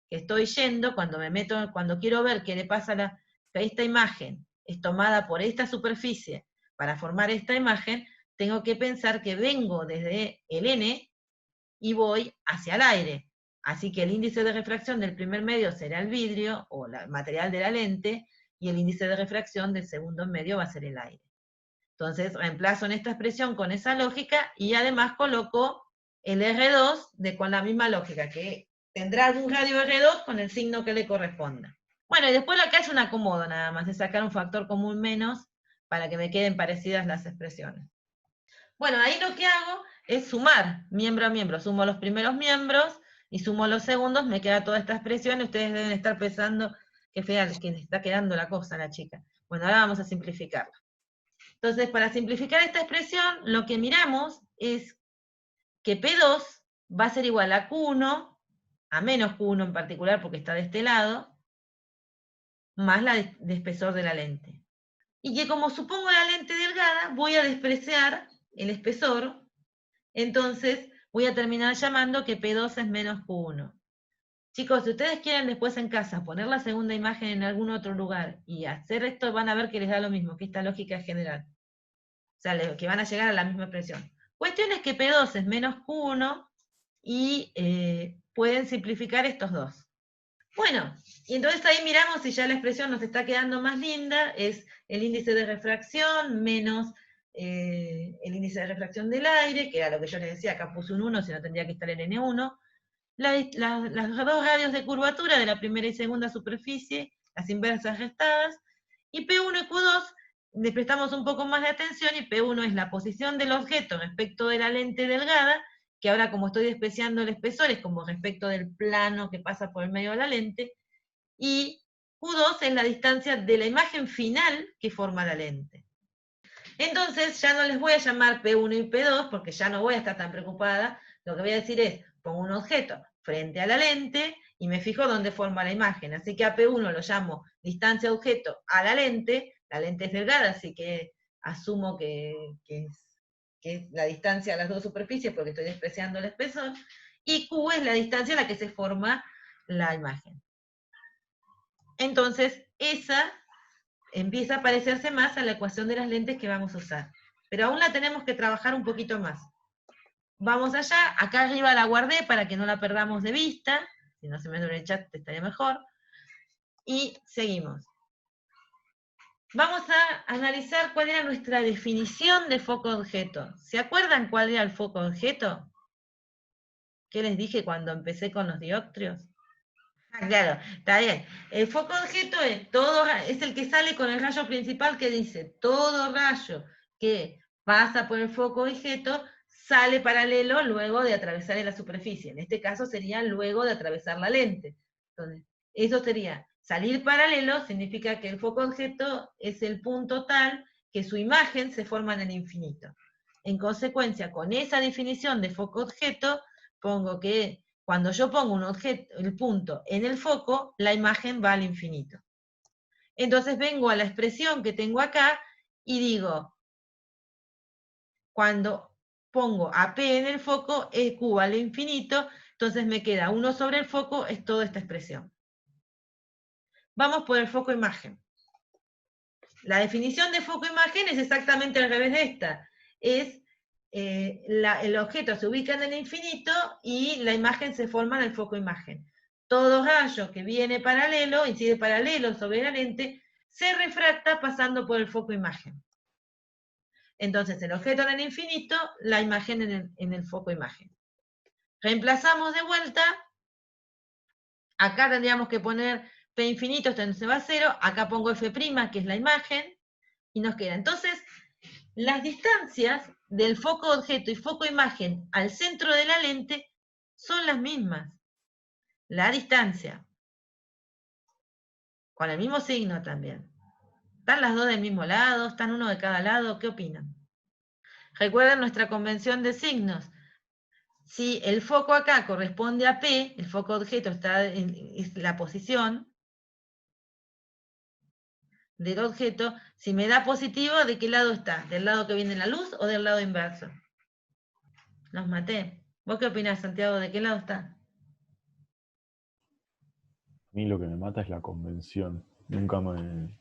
que estoy yendo, cuando quiero ver qué le pasa a esta imagen, es tomada por esta superficie para formar esta imagen, tengo que pensar que vengo desde el N y voy hacia el aire. Así que el índice de refracción del primer medio será el vidrio, o el material de la lente, y el índice de refracción del segundo medio va a ser el aire. Entonces reemplazo en esta expresión con esa lógica, y además coloco el R2 con la misma lógica, que tendrá algún radio R2 con el signo que le corresponda. Bueno, y después acá es un acomodo nada más, de sacar un factor común menos, para que me queden parecidas las expresiones. Bueno, ahí lo que hago es sumar miembro a miembro, sumo los primeros miembros, y sumo los segundos, me queda toda esta expresión, y ustedes deben estar pensando que fea que le está quedando la cosa a la chica. Bueno, ahora vamos a simplificarla. Entonces, para simplificar esta expresión, lo que miramos es que P2 va a ser igual a Q1, a menos Q1 en particular, porque está de este lado, más la de espesor de la lente. Y que como supongo la lente delgada, voy a despreciar el espesor, entonces voy a terminar llamando que P2 es menos Q1. Chicos, si ustedes quieren después en casa poner la segunda imagen en algún otro lugar y hacer esto, van a ver que les da lo mismo, que esta lógica es general. O sea, que van a llegar a la misma expresión. Cuestión es que P2 es menos Q1 y pueden simplificar estos dos. Bueno, y entonces ahí miramos si ya la expresión nos está quedando más linda, es el índice de refracción menos el índice de refracción del aire, que era lo que yo les decía, acá puse un 1, si no tendría que estar el N1, las dos radios de curvatura de la primera y segunda superficie, las inversas restadas, y P1 y Q2 le prestamos un poco más de atención, y P1 es la posición del objeto respecto de la lente delgada, que ahora como estoy despreciando el espesor, es como respecto del plano que pasa por el medio de la lente, y Q2 es la distancia de la imagen final que forma la lente. Entonces ya no les voy a llamar P1 y P2, porque ya no voy a estar tan preocupada. Lo que voy a decir es, pongo un objeto frente a la lente, y me fijo dónde forma la imagen. Así que a P1 lo llamo distancia objeto a la lente es delgada, así que asumo que es la distancia a las dos superficies, porque estoy despreciando el espesor, y Q es la distancia a la que se forma la imagen. Entonces, esa empieza a parecerse más a la ecuación de las lentes que vamos a usar. Pero aún la tenemos que trabajar un poquito más. Vamos allá, acá arriba la guardé para que no la perdamos de vista, si no se me abre el chat estaría mejor, y seguimos. Vamos a analizar cuál era nuestra definición de foco-objeto. ¿Se acuerdan cuál era el foco-objeto? ¿Qué les dije cuando empecé con los dioptrios? Ah, claro, está bien. El foco-objeto es el que sale con el rayo principal que dice, todo rayo que pasa por el foco-objeto sale paralelo luego de atravesar la superficie. En este caso sería luego de atravesar la lente. Entonces, eso sería, salir paralelo significa que el foco-objeto es el punto tal que su imagen se forma en el infinito. En consecuencia, con esa definición de foco-objeto, pongo que cuando yo pongo un objeto, el punto en el foco, la imagen va al infinito. Entonces vengo a la expresión que tengo acá y digo, cuando pongo a P en el foco, Q al infinito, entonces me queda 1 sobre el foco, es toda esta expresión. Vamos por el foco imagen. La definición de foco imagen es exactamente al revés de esta. Es el objeto se ubica en el infinito y la imagen se forma en el foco imagen. Todo rayo que viene paralelo, incide paralelo sobre la lente, se refracta pasando por el foco imagen. Entonces el objeto en el infinito, la imagen en el foco imagen. Reemplazamos de vuelta, acá tendríamos que poner P infinito, esto se va a 0, acá pongo F', que es la imagen, y nos queda. Entonces, las distancias del foco objeto y foco imagen al centro de la lente son las mismas. La distancia, con el mismo signo también. ¿Están las dos del mismo lado? ¿Están uno de cada lado? ¿Qué opinan? Recuerden nuestra convención de signos. Si el foco acá corresponde a P, el foco objeto es la posición del objeto, si me da positivo, ¿de qué lado está? ¿Del lado que viene la luz o del lado inverso? Los maté. ¿Vos qué opinás, Santiago? ¿De qué lado está? A mí lo que me mata es la convención. Nunca me...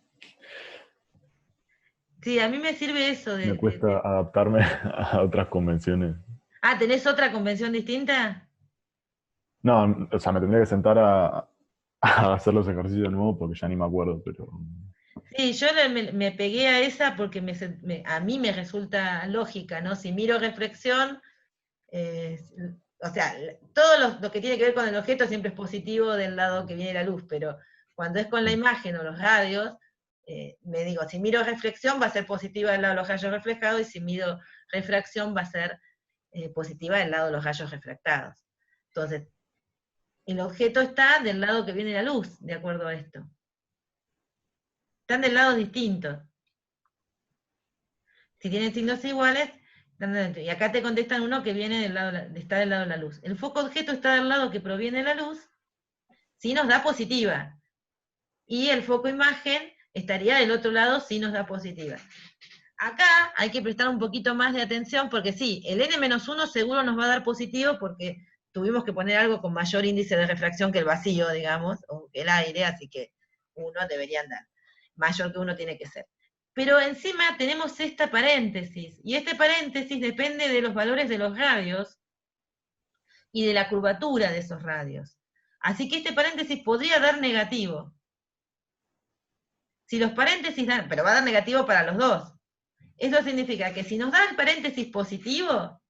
Sí, a mí me sirve eso Me cuesta adaptarme a otras convenciones. Ah, ¿tenés otra convención distinta? No, o sea, me tendría que sentar a hacer los ejercicios de nuevo porque ya ni me acuerdo, pero... Sí, yo me pegué a esa porque a mí me resulta lógica, ¿no? Si miro reflexión, o sea, todo lo que tiene que ver con el objeto siempre es positivo del lado que viene la luz, pero cuando es con la imagen o los radios, me digo, si miro reflexión va a ser positiva del lado de los rayos reflejados, y si miro refracción va a ser positiva del lado de los rayos refractados. Entonces, el objeto está del lado que viene la luz, de acuerdo a esto. Están de lados distintos. Si tienen signos iguales, están dentro. Y acá te contestan uno que viene está del lado de la luz. El foco objeto está del lado que proviene de la luz, si nos da positiva. Y el foco imagen estaría del otro lado si nos da positiva. Acá hay que prestar un poquito más de atención, porque sí, el n-1 seguro nos va a dar positivo porque tuvimos que poner algo con mayor índice de refracción que el vacío, digamos, o que el aire, así que 1 debería andar. Mayor que 1 tiene que ser. Pero encima tenemos esta paréntesis, y este paréntesis depende de los valores de los radios y de la curvatura de esos radios. Así que este paréntesis podría dar negativo. Si los paréntesis dan, pero va a dar negativo para los dos. Eso significa que si nos da el paréntesis positivo,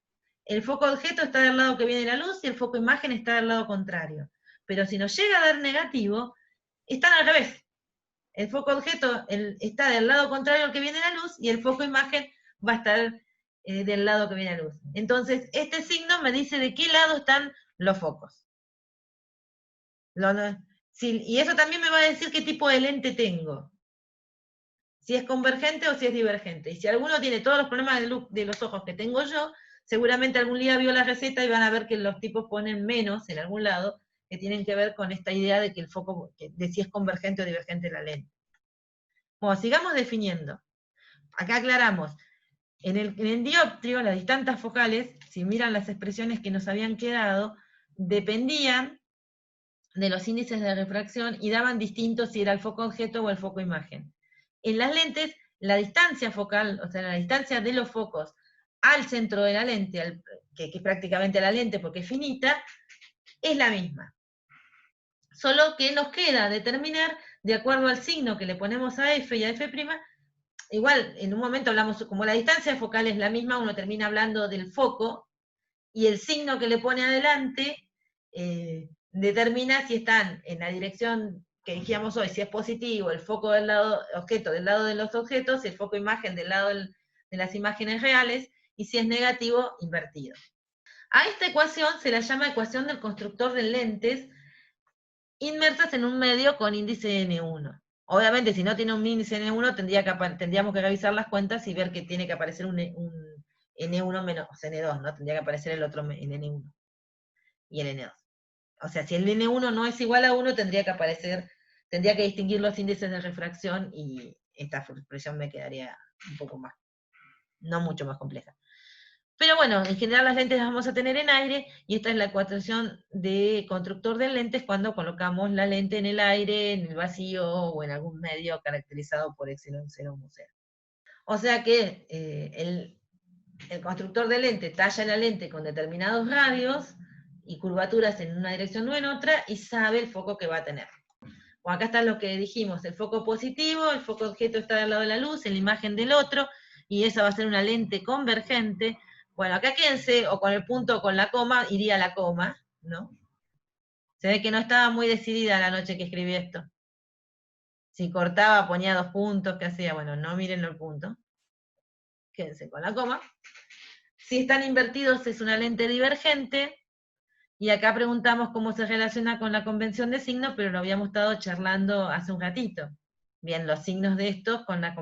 el foco objeto está del lado que viene la luz y el foco imagen está del lado contrario. Pero si nos llega a dar negativo, están al revés. El foco objeto está del lado contrario al que viene la luz y el foco imagen va a estar del lado que viene la luz. Entonces, este signo me dice de qué lado están los focos. Y eso también me va a decir qué tipo de lente tengo. Si es convergente o si es divergente. Y si alguno tiene todos los problemas de luz de los ojos que tengo yo, seguramente algún día vio la receta y van a ver que los tipos ponen menos en algún lado, que tienen que ver con esta idea de que el foco, de si es convergente o divergente la lente. Bueno, sigamos definiendo. Acá aclaramos. En el dioptrio, las distancias focales, si miran las expresiones que nos habían quedado, dependían de los índices de refracción y daban distintos si era el foco objeto o el foco imagen. En las lentes, la distancia focal, o sea, la distancia de los focos al centro de la lente, que es prácticamente la lente porque es finita, es la misma. Solo que nos queda determinar, de acuerdo al signo que le ponemos a F y a F', igual en un momento hablamos, como la distancia focal es la misma, uno termina hablando del foco, y el signo que le pone adelante determina si están en la dirección que dijimos hoy, si es positivo, el foco del lado objeto del lado de los objetos, y el foco imagen del lado de las imágenes reales, y si es negativo, invertido. A esta ecuación se la llama ecuación del constructor de lentes, inmersas en un medio con índice N1. Obviamente, si no tiene un índice N1, tendríamos que revisar las cuentas y ver que tiene que aparecer un N1 menos N2, ¿no? Tendría que aparecer el otro en N1 y el N2. O sea, si el N1 no es igual a 1, tendría que distinguir los índices de refracción y esta expresión me quedaría un poco más, no mucho más compleja. Pero bueno, en general las lentes las vamos a tener en aire, y esta es la ecuación de constructor de lentes cuando colocamos la lente en el aire, en el vacío, o en algún medio caracterizado por epsilon 0 mu 0. O sea que el constructor de lente talla la lente con determinados radios y curvaturas en una dirección o en otra, y sabe el foco que va a tener. O acá está lo que dijimos, el foco positivo, el foco objeto está del lado de la luz, en la imagen del otro, y esa va a ser una lente convergente. Bueno, acá quédense, o con el punto o con la coma, iría la coma, ¿no? Se ve que no estaba muy decidida la noche que escribí esto. Si cortaba, ponía 2 puntos, ¿qué hacía? Bueno, no miren el punto. Quédense con la coma. Si están invertidos es una lente divergente, y acá preguntamos cómo se relaciona con la convención de signos, pero lo habíamos estado charlando hace un ratito. Bien, los signos de estos con la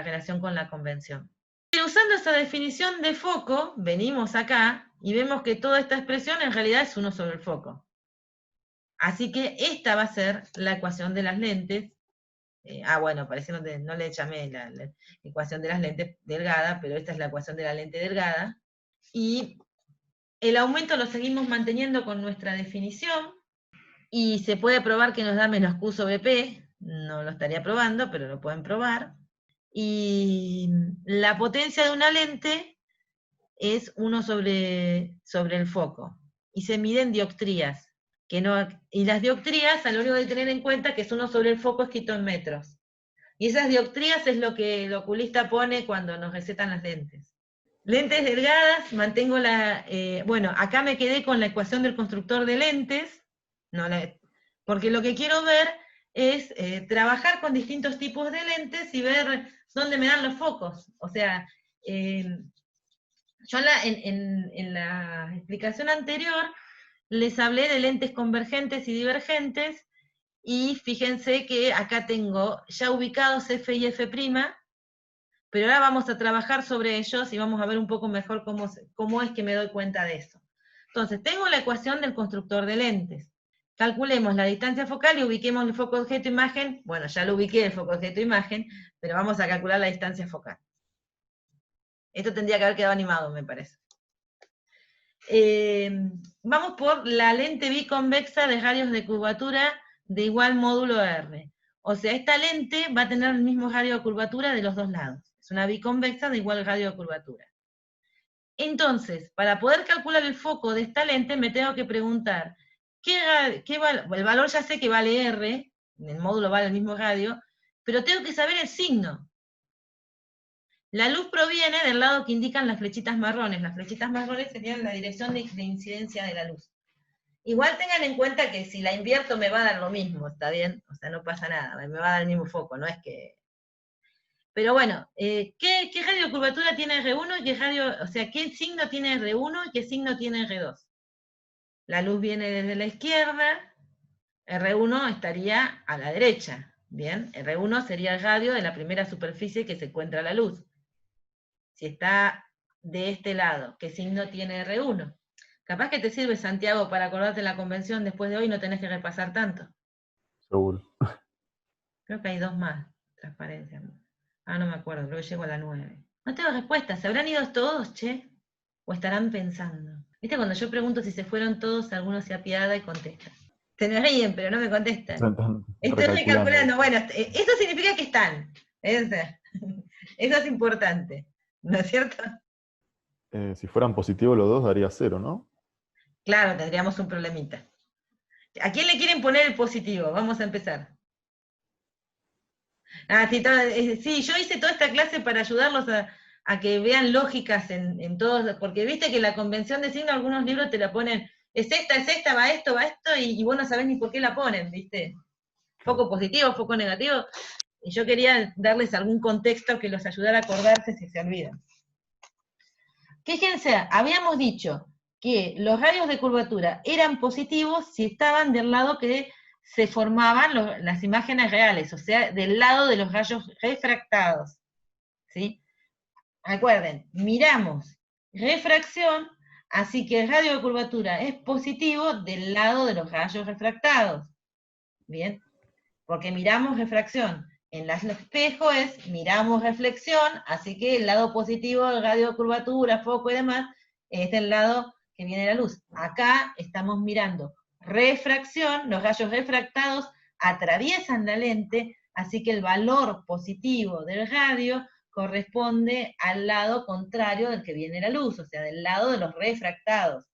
relación con la convención. Pero usando esa definición de foco, venimos acá y vemos que toda esta expresión en realidad es 1 sobre el foco. Así que esta va a ser la ecuación de las lentes. Bueno, parece que no le llamé la ecuación de las lentes delgada, pero esta es la ecuación de la lente delgada. Y el aumento lo seguimos manteniendo con nuestra definición, y se puede probar que nos da menos Q sobre P, no lo estaría probando, pero lo pueden probar. Y la potencia de una lente es 1 sobre el foco, y se miden dioptrías, y las dioptrías, a lo único de tener en cuenta que es 1 sobre el foco escrito en metros. Y esas dioptrías es lo que el oculista pone cuando nos recetan las lentes. Lentes delgadas, mantengo bueno, acá me quedé con la ecuación del constructor de lentes, porque lo que quiero ver es trabajar con distintos tipos de lentes y ver dónde me dan los focos. O sea, yo en la explicación anterior les hablé de lentes convergentes y divergentes, y fíjense que acá tengo ya ubicados F y F', pero ahora vamos a trabajar sobre ellos y vamos a ver un poco mejor cómo es que me doy cuenta de eso. Entonces, tengo la ecuación del constructor de lentes. Calculemos la distancia focal y ubiquemos el foco objeto imagen. Bueno, ya lo ubiqué el foco objeto imagen, pero vamos a calcular la distancia focal. Esto tendría que haber quedado animado, me parece. Vamos por la lente biconvexa de radios de curvatura de igual módulo R. O sea, esta lente va a tener el mismo radio de curvatura de los dos lados. Es una biconvexa de igual radio de curvatura. Entonces, para poder calcular el foco de esta lente, me tengo que preguntar, el valor ya sé que vale R, en el módulo vale el mismo radio, pero tengo que saber el signo. La luz proviene del lado que indican las flechitas marrones. Las flechitas marrones serían la dirección de incidencia de la luz. Igual tengan en cuenta que si la invierto me va a dar lo mismo, ¿está bien? O sea, no pasa nada, me va a dar el mismo foco, no es que... Pero bueno, ¿qué radiocurvatura tiene R1 y qué o sea, qué signo tiene R1 y qué signo tiene R2? La luz viene desde la izquierda, R1 estaría a la derecha, ¿bien? R1 sería el radio de la primera superficie que se encuentra la luz. Si está de este lado, ¿qué signo tiene R1? Capaz que te sirve, Santiago, para acordarte la convención después de hoy, no tenés que repasar tanto. Seguro. Creo que hay dos más, transparencia. Ah, no me acuerdo, creo que llego a la 9. No tengo respuesta, ¿se habrán ido todos, che? ¿O estarán pensando? ¿Viste cuando yo pregunto si se fueron todos, alguno se apiada y contesta? Se me ríen, pero no me contestan. Están Estoy recalculando. recalculando. Bueno, eso significa que están. Eso es importante, ¿no es cierto? Si fueran positivos los dos, daría 0, ¿no? Claro, tendríamos un problemita. ¿A quién le quieren poner el positivo? Vamos a empezar. Ah, sí, sí, yo hice toda esta clase para ayudarlos a que vean lógicas en todos, porque viste que la convención de signo, algunos libros te la ponen, es esta, va esto, y vos no sabés ni por qué la ponen, ¿viste? Foco positivo, foco negativo, y yo quería darles algún contexto que los ayudara a acordarse si se olvidan. Fíjense, habíamos dicho que los radios de curvatura eran positivos si estaban del lado que se formaban las imágenes reales, o sea, del lado de los rayos refractados. ¿Sí? Recuerden, miramos refracción, así que el radio de curvatura es positivo del lado de los rayos refractados. ¿Bien? Porque miramos refracción. En el espejo es miramos reflexión, así que el lado positivo del radio de curvatura, foco y demás, es el lado que viene la luz. Acá estamos mirando refracción, los rayos refractados atraviesan la lente, así que el valor positivo del radio corresponde al lado contrario del que viene la luz, o sea, del lado de los refractados.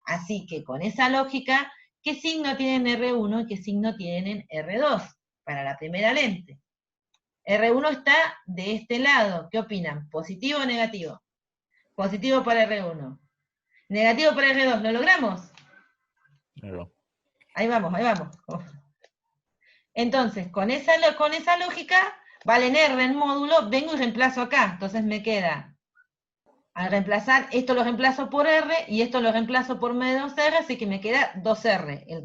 Así que con esa lógica, ¿qué signo tienen R1 y qué signo tienen R2 para la primera lente? R1 está de este lado. ¿Qué opinan? ¿Positivo o negativo? Positivo para R1. Negativo para R2. ¿Lo logramos? Ahí va. Ahí vamos, ahí vamos. Entonces, con esa lógica, vale en R en módulo, vengo y reemplazo acá. Entonces me queda, al reemplazar, esto lo reemplazo por R y esto lo reemplazo por menos R, así que me queda 2R, el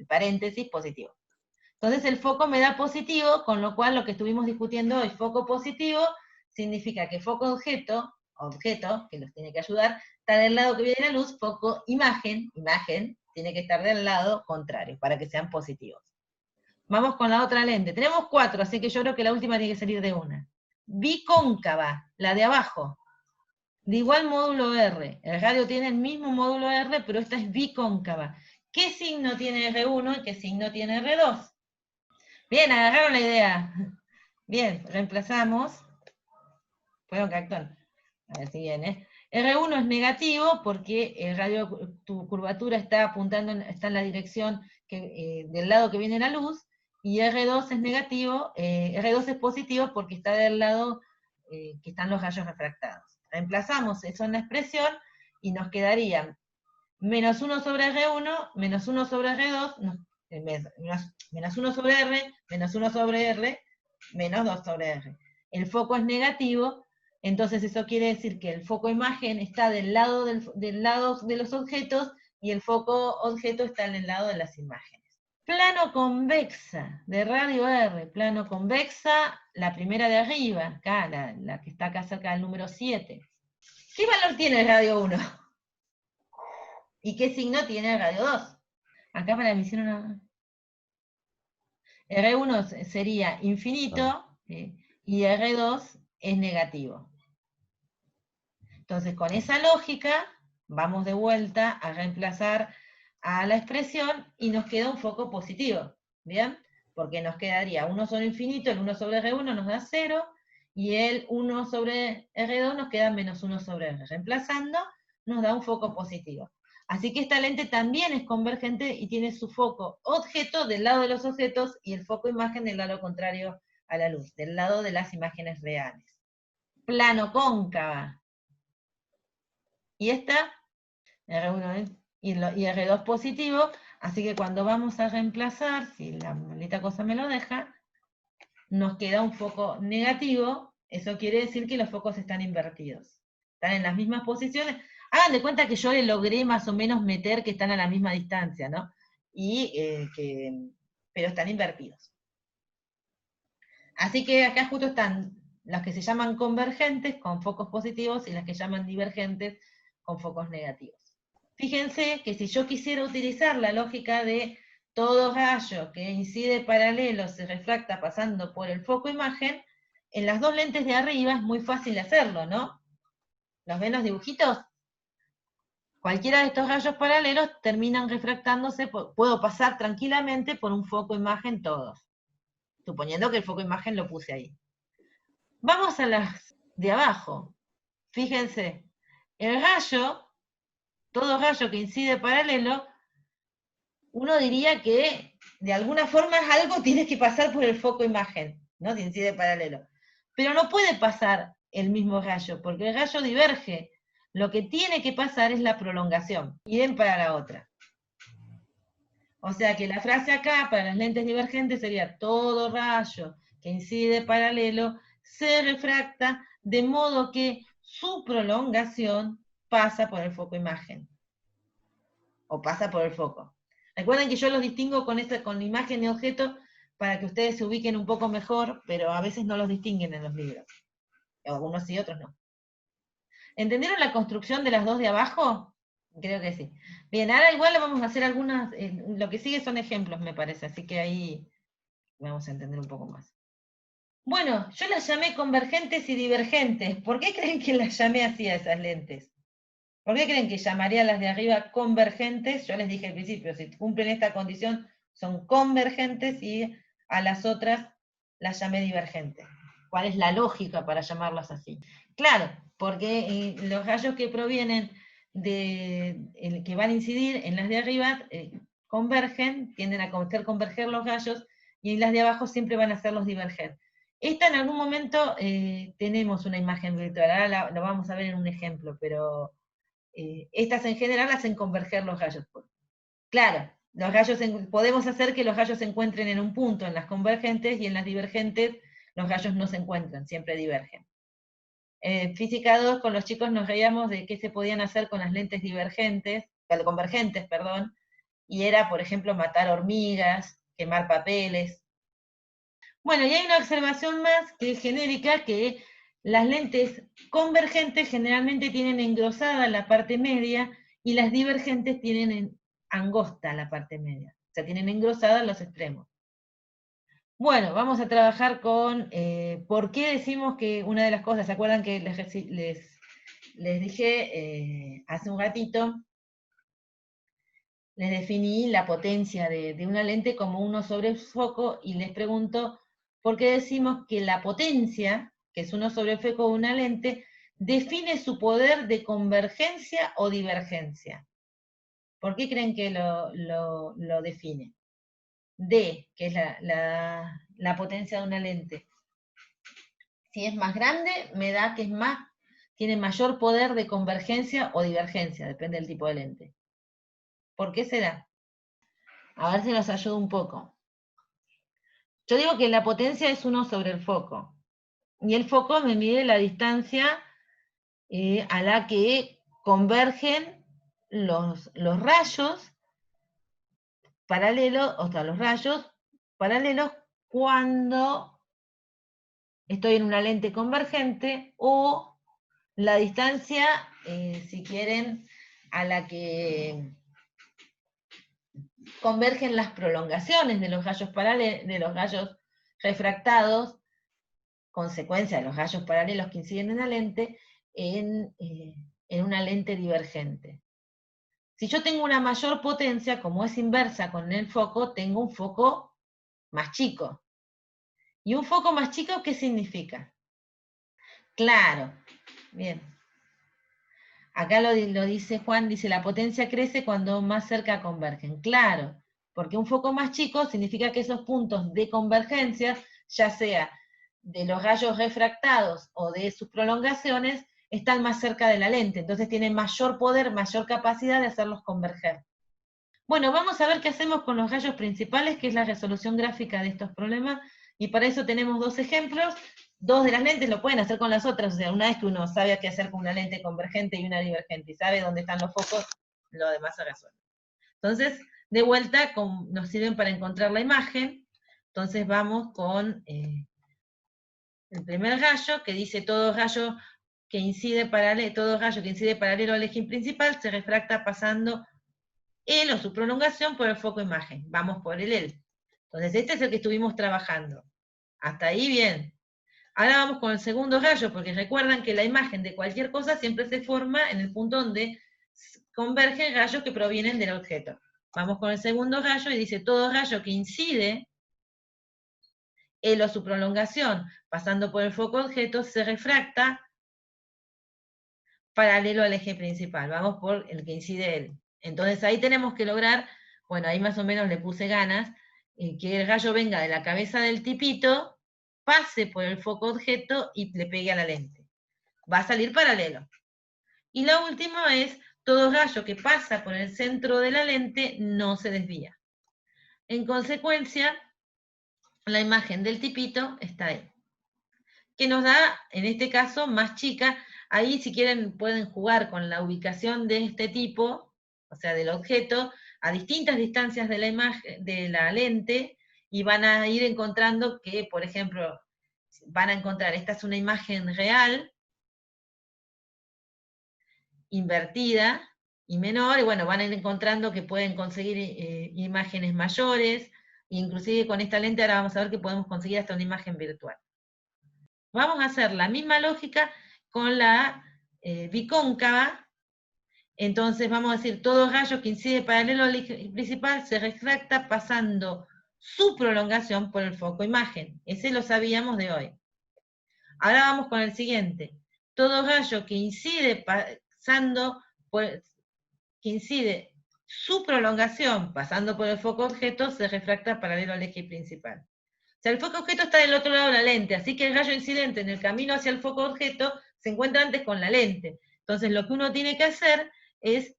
paréntesis positivo. Entonces el foco me da positivo, con lo cual lo que estuvimos discutiendo hoy, foco positivo, significa que foco objeto, que los tiene que ayudar, está del lado que viene la luz, foco imagen, tiene que estar del lado contrario, para que sean positivos. Vamos con la otra lente. Tenemos 4, así que yo creo que la última tiene que salir de una. Bicóncava, la de abajo. De igual módulo R. El radio tiene el mismo módulo R, pero esta es bicóncava. ¿Qué signo tiene R1 y qué signo tiene R2? Bien, agarraron la idea. Bien, reemplazamos. Fueron cartón. A ver si viene. R1 es negativo porque el radio, tu curvatura está apuntando, está en la dirección del lado que viene la luz, y R2 es negativo, R2 es positivo porque está del lado que están los rayos refractados. Reemplazamos eso en la expresión y nos quedarían menos 1 sobre R1, menos 1 sobre R2, menos 1 sobre R, menos 1 sobre R, menos 2 sobre R. El foco es negativo, entonces eso quiere decir que el foco imagen está del lado de los objetos y el foco objeto está en el lado de las imágenes. Plano convexa de radio R, plano convexa, la primera de arriba, acá, la que está acá cerca del número 7. ¿Qué valor tiene el radio 1? ¿Y qué signo tiene el radio 2? Acá para la emisión una... R1 sería infinito y R2 es negativo. Entonces, con esa lógica, vamos de vuelta a reemplazar a la expresión y nos queda un foco positivo, ¿bien? Porque nos quedaría 1 sobre infinito, el 1 sobre R1 nos da 0, y el 1 sobre R2 nos queda menos 1 sobre R. Reemplazando, nos da un foco positivo. Así que esta lente también es convergente y tiene su foco objeto del lado de los objetos y el foco imagen del lado contrario a la luz, del lado de las imágenes reales. Plano cóncava. Y esta, R1 y R2 positivo, así que cuando vamos a reemplazar, si la maldita cosa me lo deja, nos queda un foco negativo. Eso quiere decir que los focos están invertidos. Están en las mismas posiciones. Hagan de cuenta que yo le logré más o menos meter que están a la misma distancia, ¿no? Pero están invertidos. Así que acá justo están las que se llaman convergentes con focos positivos y las que llaman divergentes con focos negativos. Fíjense que si yo quisiera utilizar la lógica de todo rayo que incide paralelo se refracta pasando por el foco imagen, en las dos lentes de arriba es muy fácil hacerlo, ¿no? ¿Los ven los dibujitos? Cualquiera de estos rayos paralelos terminan refractándose, puedo pasar tranquilamente por un foco imagen todos, suponiendo que el foco imagen lo puse ahí. Vamos a las de abajo. Fíjense, el rayo, todo rayo que incide paralelo, uno diría que de alguna forma algo tiene que pasar por el foco imagen, ¿no? Si incide paralelo. Pero no puede pasar el mismo rayo, porque el rayo diverge. Lo que tiene que pasar es la prolongación, y den para la otra. O sea que la frase acá, para las lentes divergentes, sería todo rayo que incide paralelo se refracta de modo que su prolongación pasa por el foco imagen. O pasa por el foco. Recuerden que yo los distingo con imagen y objeto para que ustedes se ubiquen un poco mejor, pero a veces no los distinguen en los libros. Algunos sí, otros no. ¿Entendieron la construcción de las dos de abajo? Creo que sí. Bien, ahora igual le vamos a hacer algunas, lo que sigue son ejemplos, me parece, así que ahí vamos a entender un poco más. Bueno, yo las llamé convergentes y divergentes. ¿Por qué creen que las llamé así a esas lentes? ¿Por qué creen que llamaría a las de arriba convergentes? Yo les dije al principio, si cumplen esta condición, son convergentes, y a las otras las llamé divergentes. ¿Cuál es la lógica para llamarlas así? Claro, porque los rayos que provienen que van a incidir en las de arriba, convergen, tienden a converger los rayos, y en las de abajo siempre van a hacerlos diverger. Esta en algún momento tenemos una imagen virtual, ahora la vamos a ver en un ejemplo, pero estas en general hacen converger los rayos. Claro, los rayos podemos hacer que los rayos se encuentren en un punto en las convergentes, y en las divergentes los rayos no se encuentran, siempre divergen. Física 2, con los chicos nos reíamos de qué se podían hacer con las lentes convergentes, perdón, y era, por ejemplo, matar hormigas, quemar papeles. Bueno, y hay una observación más que es genérica, que las lentes convergentes generalmente tienen engrosada la parte media, y las divergentes tienen angosta la parte media, o sea, tienen engrosada los extremos. Bueno, vamos a trabajar con por qué decimos que una de las cosas, ¿se acuerdan que les dije hace un ratito? Les definí la potencia de una lente como 1 sobre el foco, y les pregunto por qué decimos que la potencia, que es 1 sobre el foco de una lente, define su poder de convergencia o divergencia. ¿Por qué creen que lo define? D, que es la potencia de una lente. Si es más grande, me da que tiene mayor poder de convergencia o divergencia, depende del tipo de lente. ¿Por qué será? A ver si nos ayuda un poco. Yo digo que la potencia es 1 sobre el foco, y el foco me mide la distancia a la que convergen los rayos paralelos, o sea, los rayos paralelos cuando estoy en una lente convergente, o la distancia, si quieren, a la que convergen las prolongaciones de los rayos refractados, consecuencia de los rayos paralelos que inciden en la lente, en una lente divergente. Si yo tengo una mayor potencia, como es inversa con el foco, tengo un foco más chico. ¿Y un foco más chico qué significa? Claro, bien. Acá lo dice Juan, dice la potencia crece cuando más cerca convergen. Claro, porque un foco más chico significa que esos puntos de convergencia, ya sea de los rayos refractados o de sus prolongaciones, están más cerca de la lente, entonces tienen mayor poder, mayor capacidad de hacerlos converger. Bueno, vamos a ver qué hacemos con los rayos principales, que es la resolución gráfica de estos problemas, Y para eso tenemos dos ejemplos. Dos de las lentes lo pueden hacer con las otras, o sea, una vez que uno sabe qué hacer con una lente convergente y una divergente, y sabe dónde están los focos, lo demás se resuelve. Entonces, de vuelta, nos sirven para encontrar la imagen. Entonces vamos con el primer gallo, que dice todo gallo que incide paralelo al eje principal se refracta pasando él o su prolongación por el foco imagen. Vamos por el él. Entonces, este es el que estuvimos trabajando. Hasta ahí bien. Ahora vamos con el segundo gallo, porque recuerdan que la imagen de cualquier cosa siempre se forma en el punto donde convergen gallos que provienen del objeto. Vamos con el segundo gallo y dice todo gallo que incide, él o su prolongación, pasando por el foco objeto, se refracta paralelo al eje principal. Vamos por el que incide él. Entonces ahí tenemos que lograr, bueno, ahí más o menos le puse ganas, que el gallo venga de la cabeza del tipito, pase por el foco objeto y le pegue a la lente. Va a salir paralelo. Y la última es, todo gallo que pasa por el centro de la lente no se desvía. En consecuencia, la imagen del tipito está ahí. Que nos da, en este caso, más chica. Ahí, si quieren, pueden jugar con la ubicación de este tipo, o sea, del objeto, a distintas distancias de la imagen, de la lente, y van a ir encontrando que, por ejemplo, van a encontrar, esta es una imagen real, invertida y menor, y bueno, van a ir encontrando que pueden conseguir imágenes mayores, inclusive con esta lente ahora vamos a ver que podemos conseguir hasta una imagen virtual. Vamos a hacer la misma lógica con la bicóncava. Entonces vamos a decir, todo gallo que incide paralelo al eje principal se refracta pasando su prolongación por el foco imagen. Ese lo sabíamos de hoy. Ahora vamos con el siguiente. Todo gallo que incide su prolongación pasando por el foco objeto se refracta paralelo al eje principal. O sea, el foco objeto está del otro lado de la lente, así que el gallo incidente en el camino hacia el foco objeto se encuentra antes con la lente. Entonces lo que uno tiene que hacer es,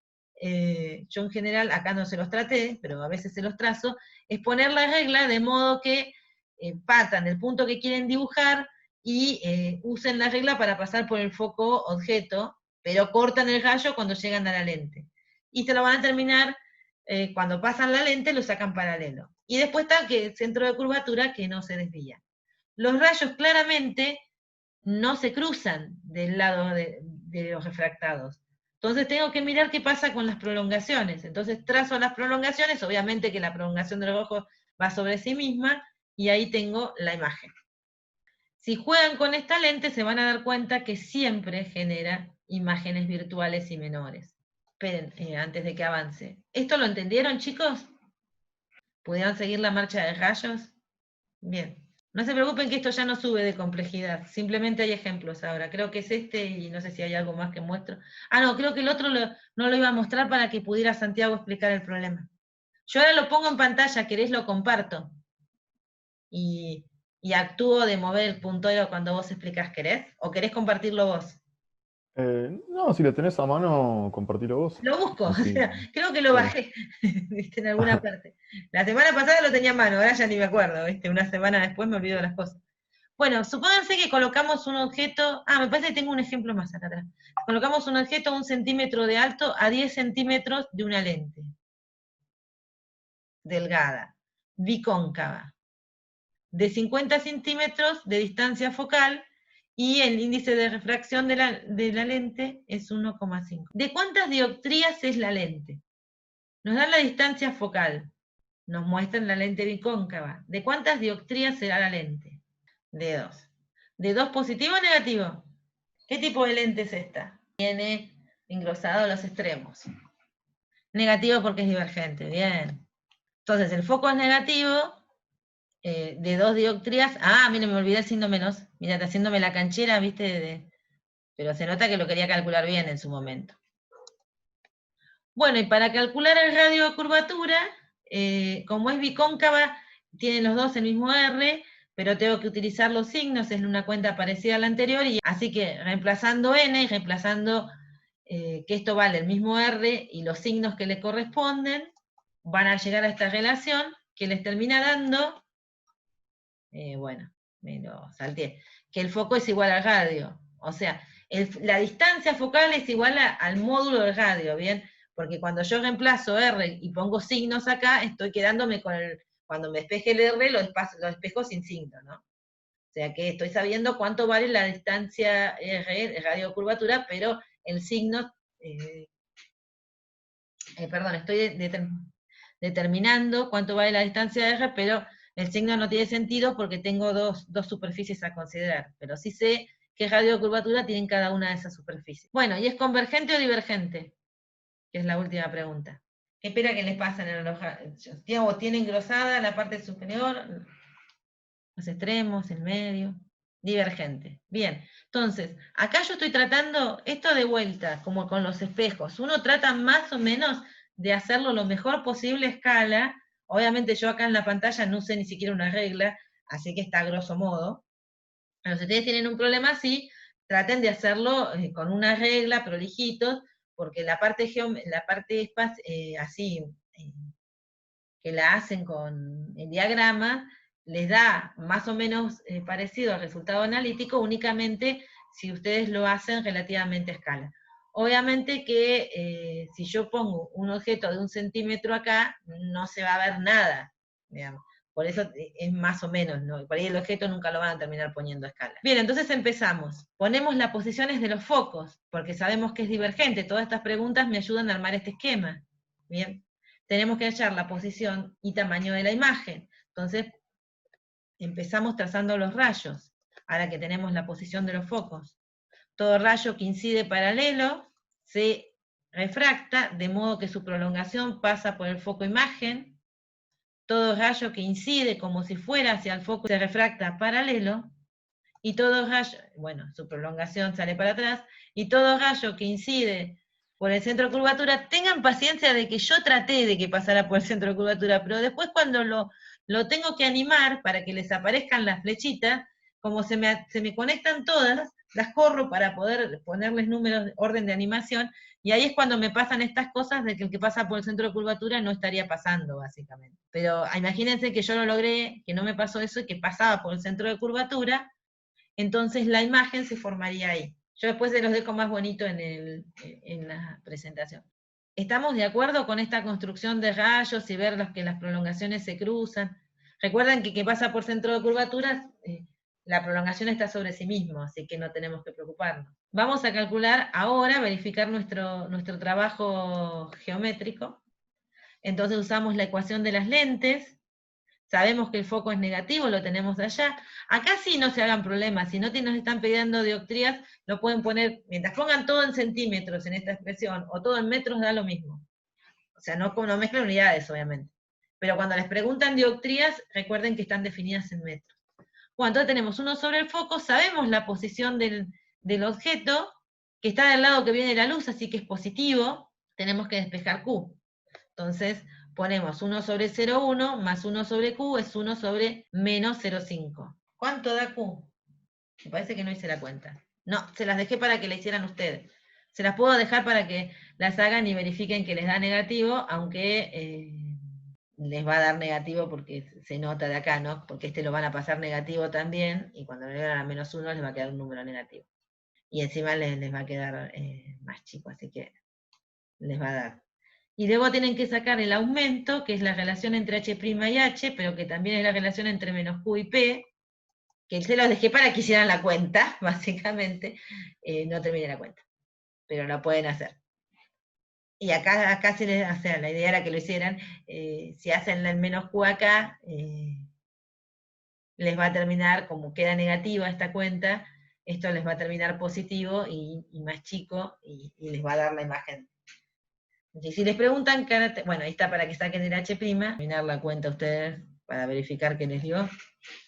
yo en general acá no se los traté, pero a veces se los trazo, es poner la regla de modo que partan del punto que quieren dibujar y usen la regla para pasar por el foco objeto, pero cortan el gallo cuando llegan a la lente. Y se lo van a terminar, cuando pasan la lente, lo sacan paralelo. Y después está el centro de curvatura que no se desvía. Los rayos claramente no se cruzan del lado de los refractados. Entonces tengo que mirar qué pasa con las prolongaciones. Entonces trazo las prolongaciones, obviamente que la prolongación de los ojos va sobre sí misma, y ahí tengo la imagen. Si juegan con esta lente se van a dar cuenta que siempre genera imágenes virtuales y menores. Esperen, antes de que avance. ¿Esto lo entendieron, chicos? ¿Pudieron seguir la marcha de rayos? Bien. No se preocupen que esto ya no sube de complejidad. Simplemente hay ejemplos ahora. Creo que es este y no sé si hay algo más que muestro. Ah, no, creo que el otro no lo iba a mostrar para que pudiera Santiago explicar el problema. Yo ahora lo pongo en pantalla, querés lo comparto. Y actúo de mover el puntero cuando vos explicás, ¿querés? ¿O querés compartirlo vos? No, si lo tenés a mano, compartilo vos. Lo busco, Sí, o sea, creo que lo dale. bajé, ¿viste? En alguna parte. La semana pasada lo tenía a mano, ahora ya ni me acuerdo, ¿viste? Una semana después me olvido de las cosas. Bueno, supónganse que colocamos un objeto, me parece que tengo un ejemplo más acá atrás. Colocamos un objeto 1 centímetro de alto a 10 centímetros de una lente. Delgada, bicóncava, de 50 centímetros de distancia focal, y el índice de refracción de la lente es 1,5. ¿De cuántas dioptrías es la lente? Nos dan la distancia focal, nos muestran la lente bicóncava. ¿De cuántas dioptrías será la lente? De 2. ¿De 2 positivo o negativo? ¿Qué tipo de lente es esta? Tiene engrosado los extremos. Negativo porque es divergente, bien. Entonces el foco es negativo, de 2 dioptrías. Miren, me olvidé el signo menos. Mirá, haciéndome la canchera, ¿viste? Pero se nota que lo quería calcular bien en su momento. Bueno, y para calcular el radio de curvatura, como es bicóncava, tienen los dos el mismo R, pero tengo que utilizar los signos, es una cuenta parecida a la anterior, y así que reemplazando N y reemplazando que esto vale el mismo R y los signos que le corresponden, van a llegar a esta relación que les termina dando bueno, me lo salteé. Que el foco es igual al radio. O sea, la distancia focal es igual al módulo del radio, ¿bien? Porque cuando yo reemplazo R y pongo signos acá, estoy quedándome con cuando me despeje el R, lo despejo sin signo, ¿no? O sea que estoy sabiendo cuánto vale la distancia R, de radiocurvatura, pero el signo, perdón, estoy determinando cuánto vale la distancia R, pero el signo no tiene sentido porque tengo dos superficies a considerar, pero sí sé qué radiocurvatura tienen cada una de esas superficies. Bueno, ¿y es convergente o divergente? Que es la última pregunta. ¿Qué espera que les pasa en el reloj? ¿Tiene engrosada la parte superior, los extremos, el medio? Divergente. Bien, entonces, acá yo estoy tratando esto de vuelta, como con los espejos. Uno trata más o menos de hacerlo lo mejor posible a escala. Obviamente yo acá en la pantalla no sé ni siquiera una regla, así que está a grosso modo. Pero si ustedes tienen un problema así, traten de hacerlo con una regla, prolijitos, porque la parte así, que la hacen con el diagrama, les da más o menos parecido al resultado analítico, únicamente si ustedes lo hacen relativamente a escala. Obviamente que si yo pongo un objeto de 1 centímetro acá, no se va a ver nada, digamos. Por eso es más o menos, ¿no? Por ahí el objeto nunca lo van a terminar poniendo a escala. Bien, entonces empezamos. Ponemos las posiciones de los focos, porque sabemos que es divergente. Todas estas preguntas me ayudan a armar este esquema. Bien. Tenemos que hallar la posición y tamaño de la imagen. Entonces, empezamos trazando los rayos, ahora que tenemos la posición de los focos. Todo rayo que incide paralelo se refracta, de modo que su prolongación pasa por el foco imagen. Todo rayo que incide como si fuera hacia el foco se refracta paralelo, y todo rayo, bueno, su prolongación sale para atrás, y todo rayo que incide por el centro de curvatura, tengan paciencia de que yo traté de que pasara por el centro de curvatura, pero después cuando lo tengo que animar para que les aparezcan las flechitas, como se me conectan todas, las corro para poder ponerles números, orden de animación, y ahí es cuando me pasan estas cosas de que el que pasa por el centro de curvatura no estaría pasando, básicamente. Pero imagínense que yo lo logré, que no me pasó eso, y que pasaba por el centro de curvatura, entonces la imagen se formaría ahí. Yo después se los dejo más bonito en la presentación. ¿Estamos de acuerdo con esta construcción de rayos y ver que las prolongaciones se cruzan? Recuerden que pasa por centro de curvaturas, la prolongación está sobre sí mismo, así que no tenemos que preocuparnos. Vamos a calcular ahora, verificar nuestro trabajo geométrico. Entonces usamos la ecuación de las lentes. Sabemos que el foco es negativo, lo tenemos allá. Acá sí no se hagan problemas, si no nos están pidiendo dioptrías, lo pueden poner, mientras pongan todo en centímetros en esta expresión, o todo en metros, da lo mismo. O sea, no mezclan unidades, obviamente. Pero cuando les preguntan dioptrías, recuerden que están definidas en metros. Bueno, entonces tenemos 1 sobre el foco, sabemos la posición del objeto, que está del lado que viene la luz, así que es positivo, tenemos que despejar Q. Entonces, ponemos 1 sobre 0,1 más 1 sobre Q es 1 sobre menos 0,5. ¿Cuánto da Q? Me parece que no hice la cuenta. No, se las dejé para que la hicieran ustedes. Se las puedo dejar para que las hagan y verifiquen que les da negativo, aunque les va a dar negativo porque se nota de acá, ¿no? Porque lo van a pasar negativo también, y cuando le llegan a menos 1 les va a quedar un número negativo. Y encima les va a quedar más chico, así que les va a dar. Y luego tienen que sacar el aumento, que es la relación entre H' y H, pero que también es la relación entre menos Q y P, que se los dejé para que hicieran la cuenta, básicamente. No terminé la cuenta, pero la pueden hacer. Y acá se les, o sea, la idea era que lo hicieran, si hacen el menos Q acá, les va a terminar, como queda negativa esta cuenta, esto les va a terminar positivo y más chico, y les va a dar la imagen. Y si les preguntan, bueno, ahí está para que saquen el H', terminar la cuenta ustedes para verificar que les dio.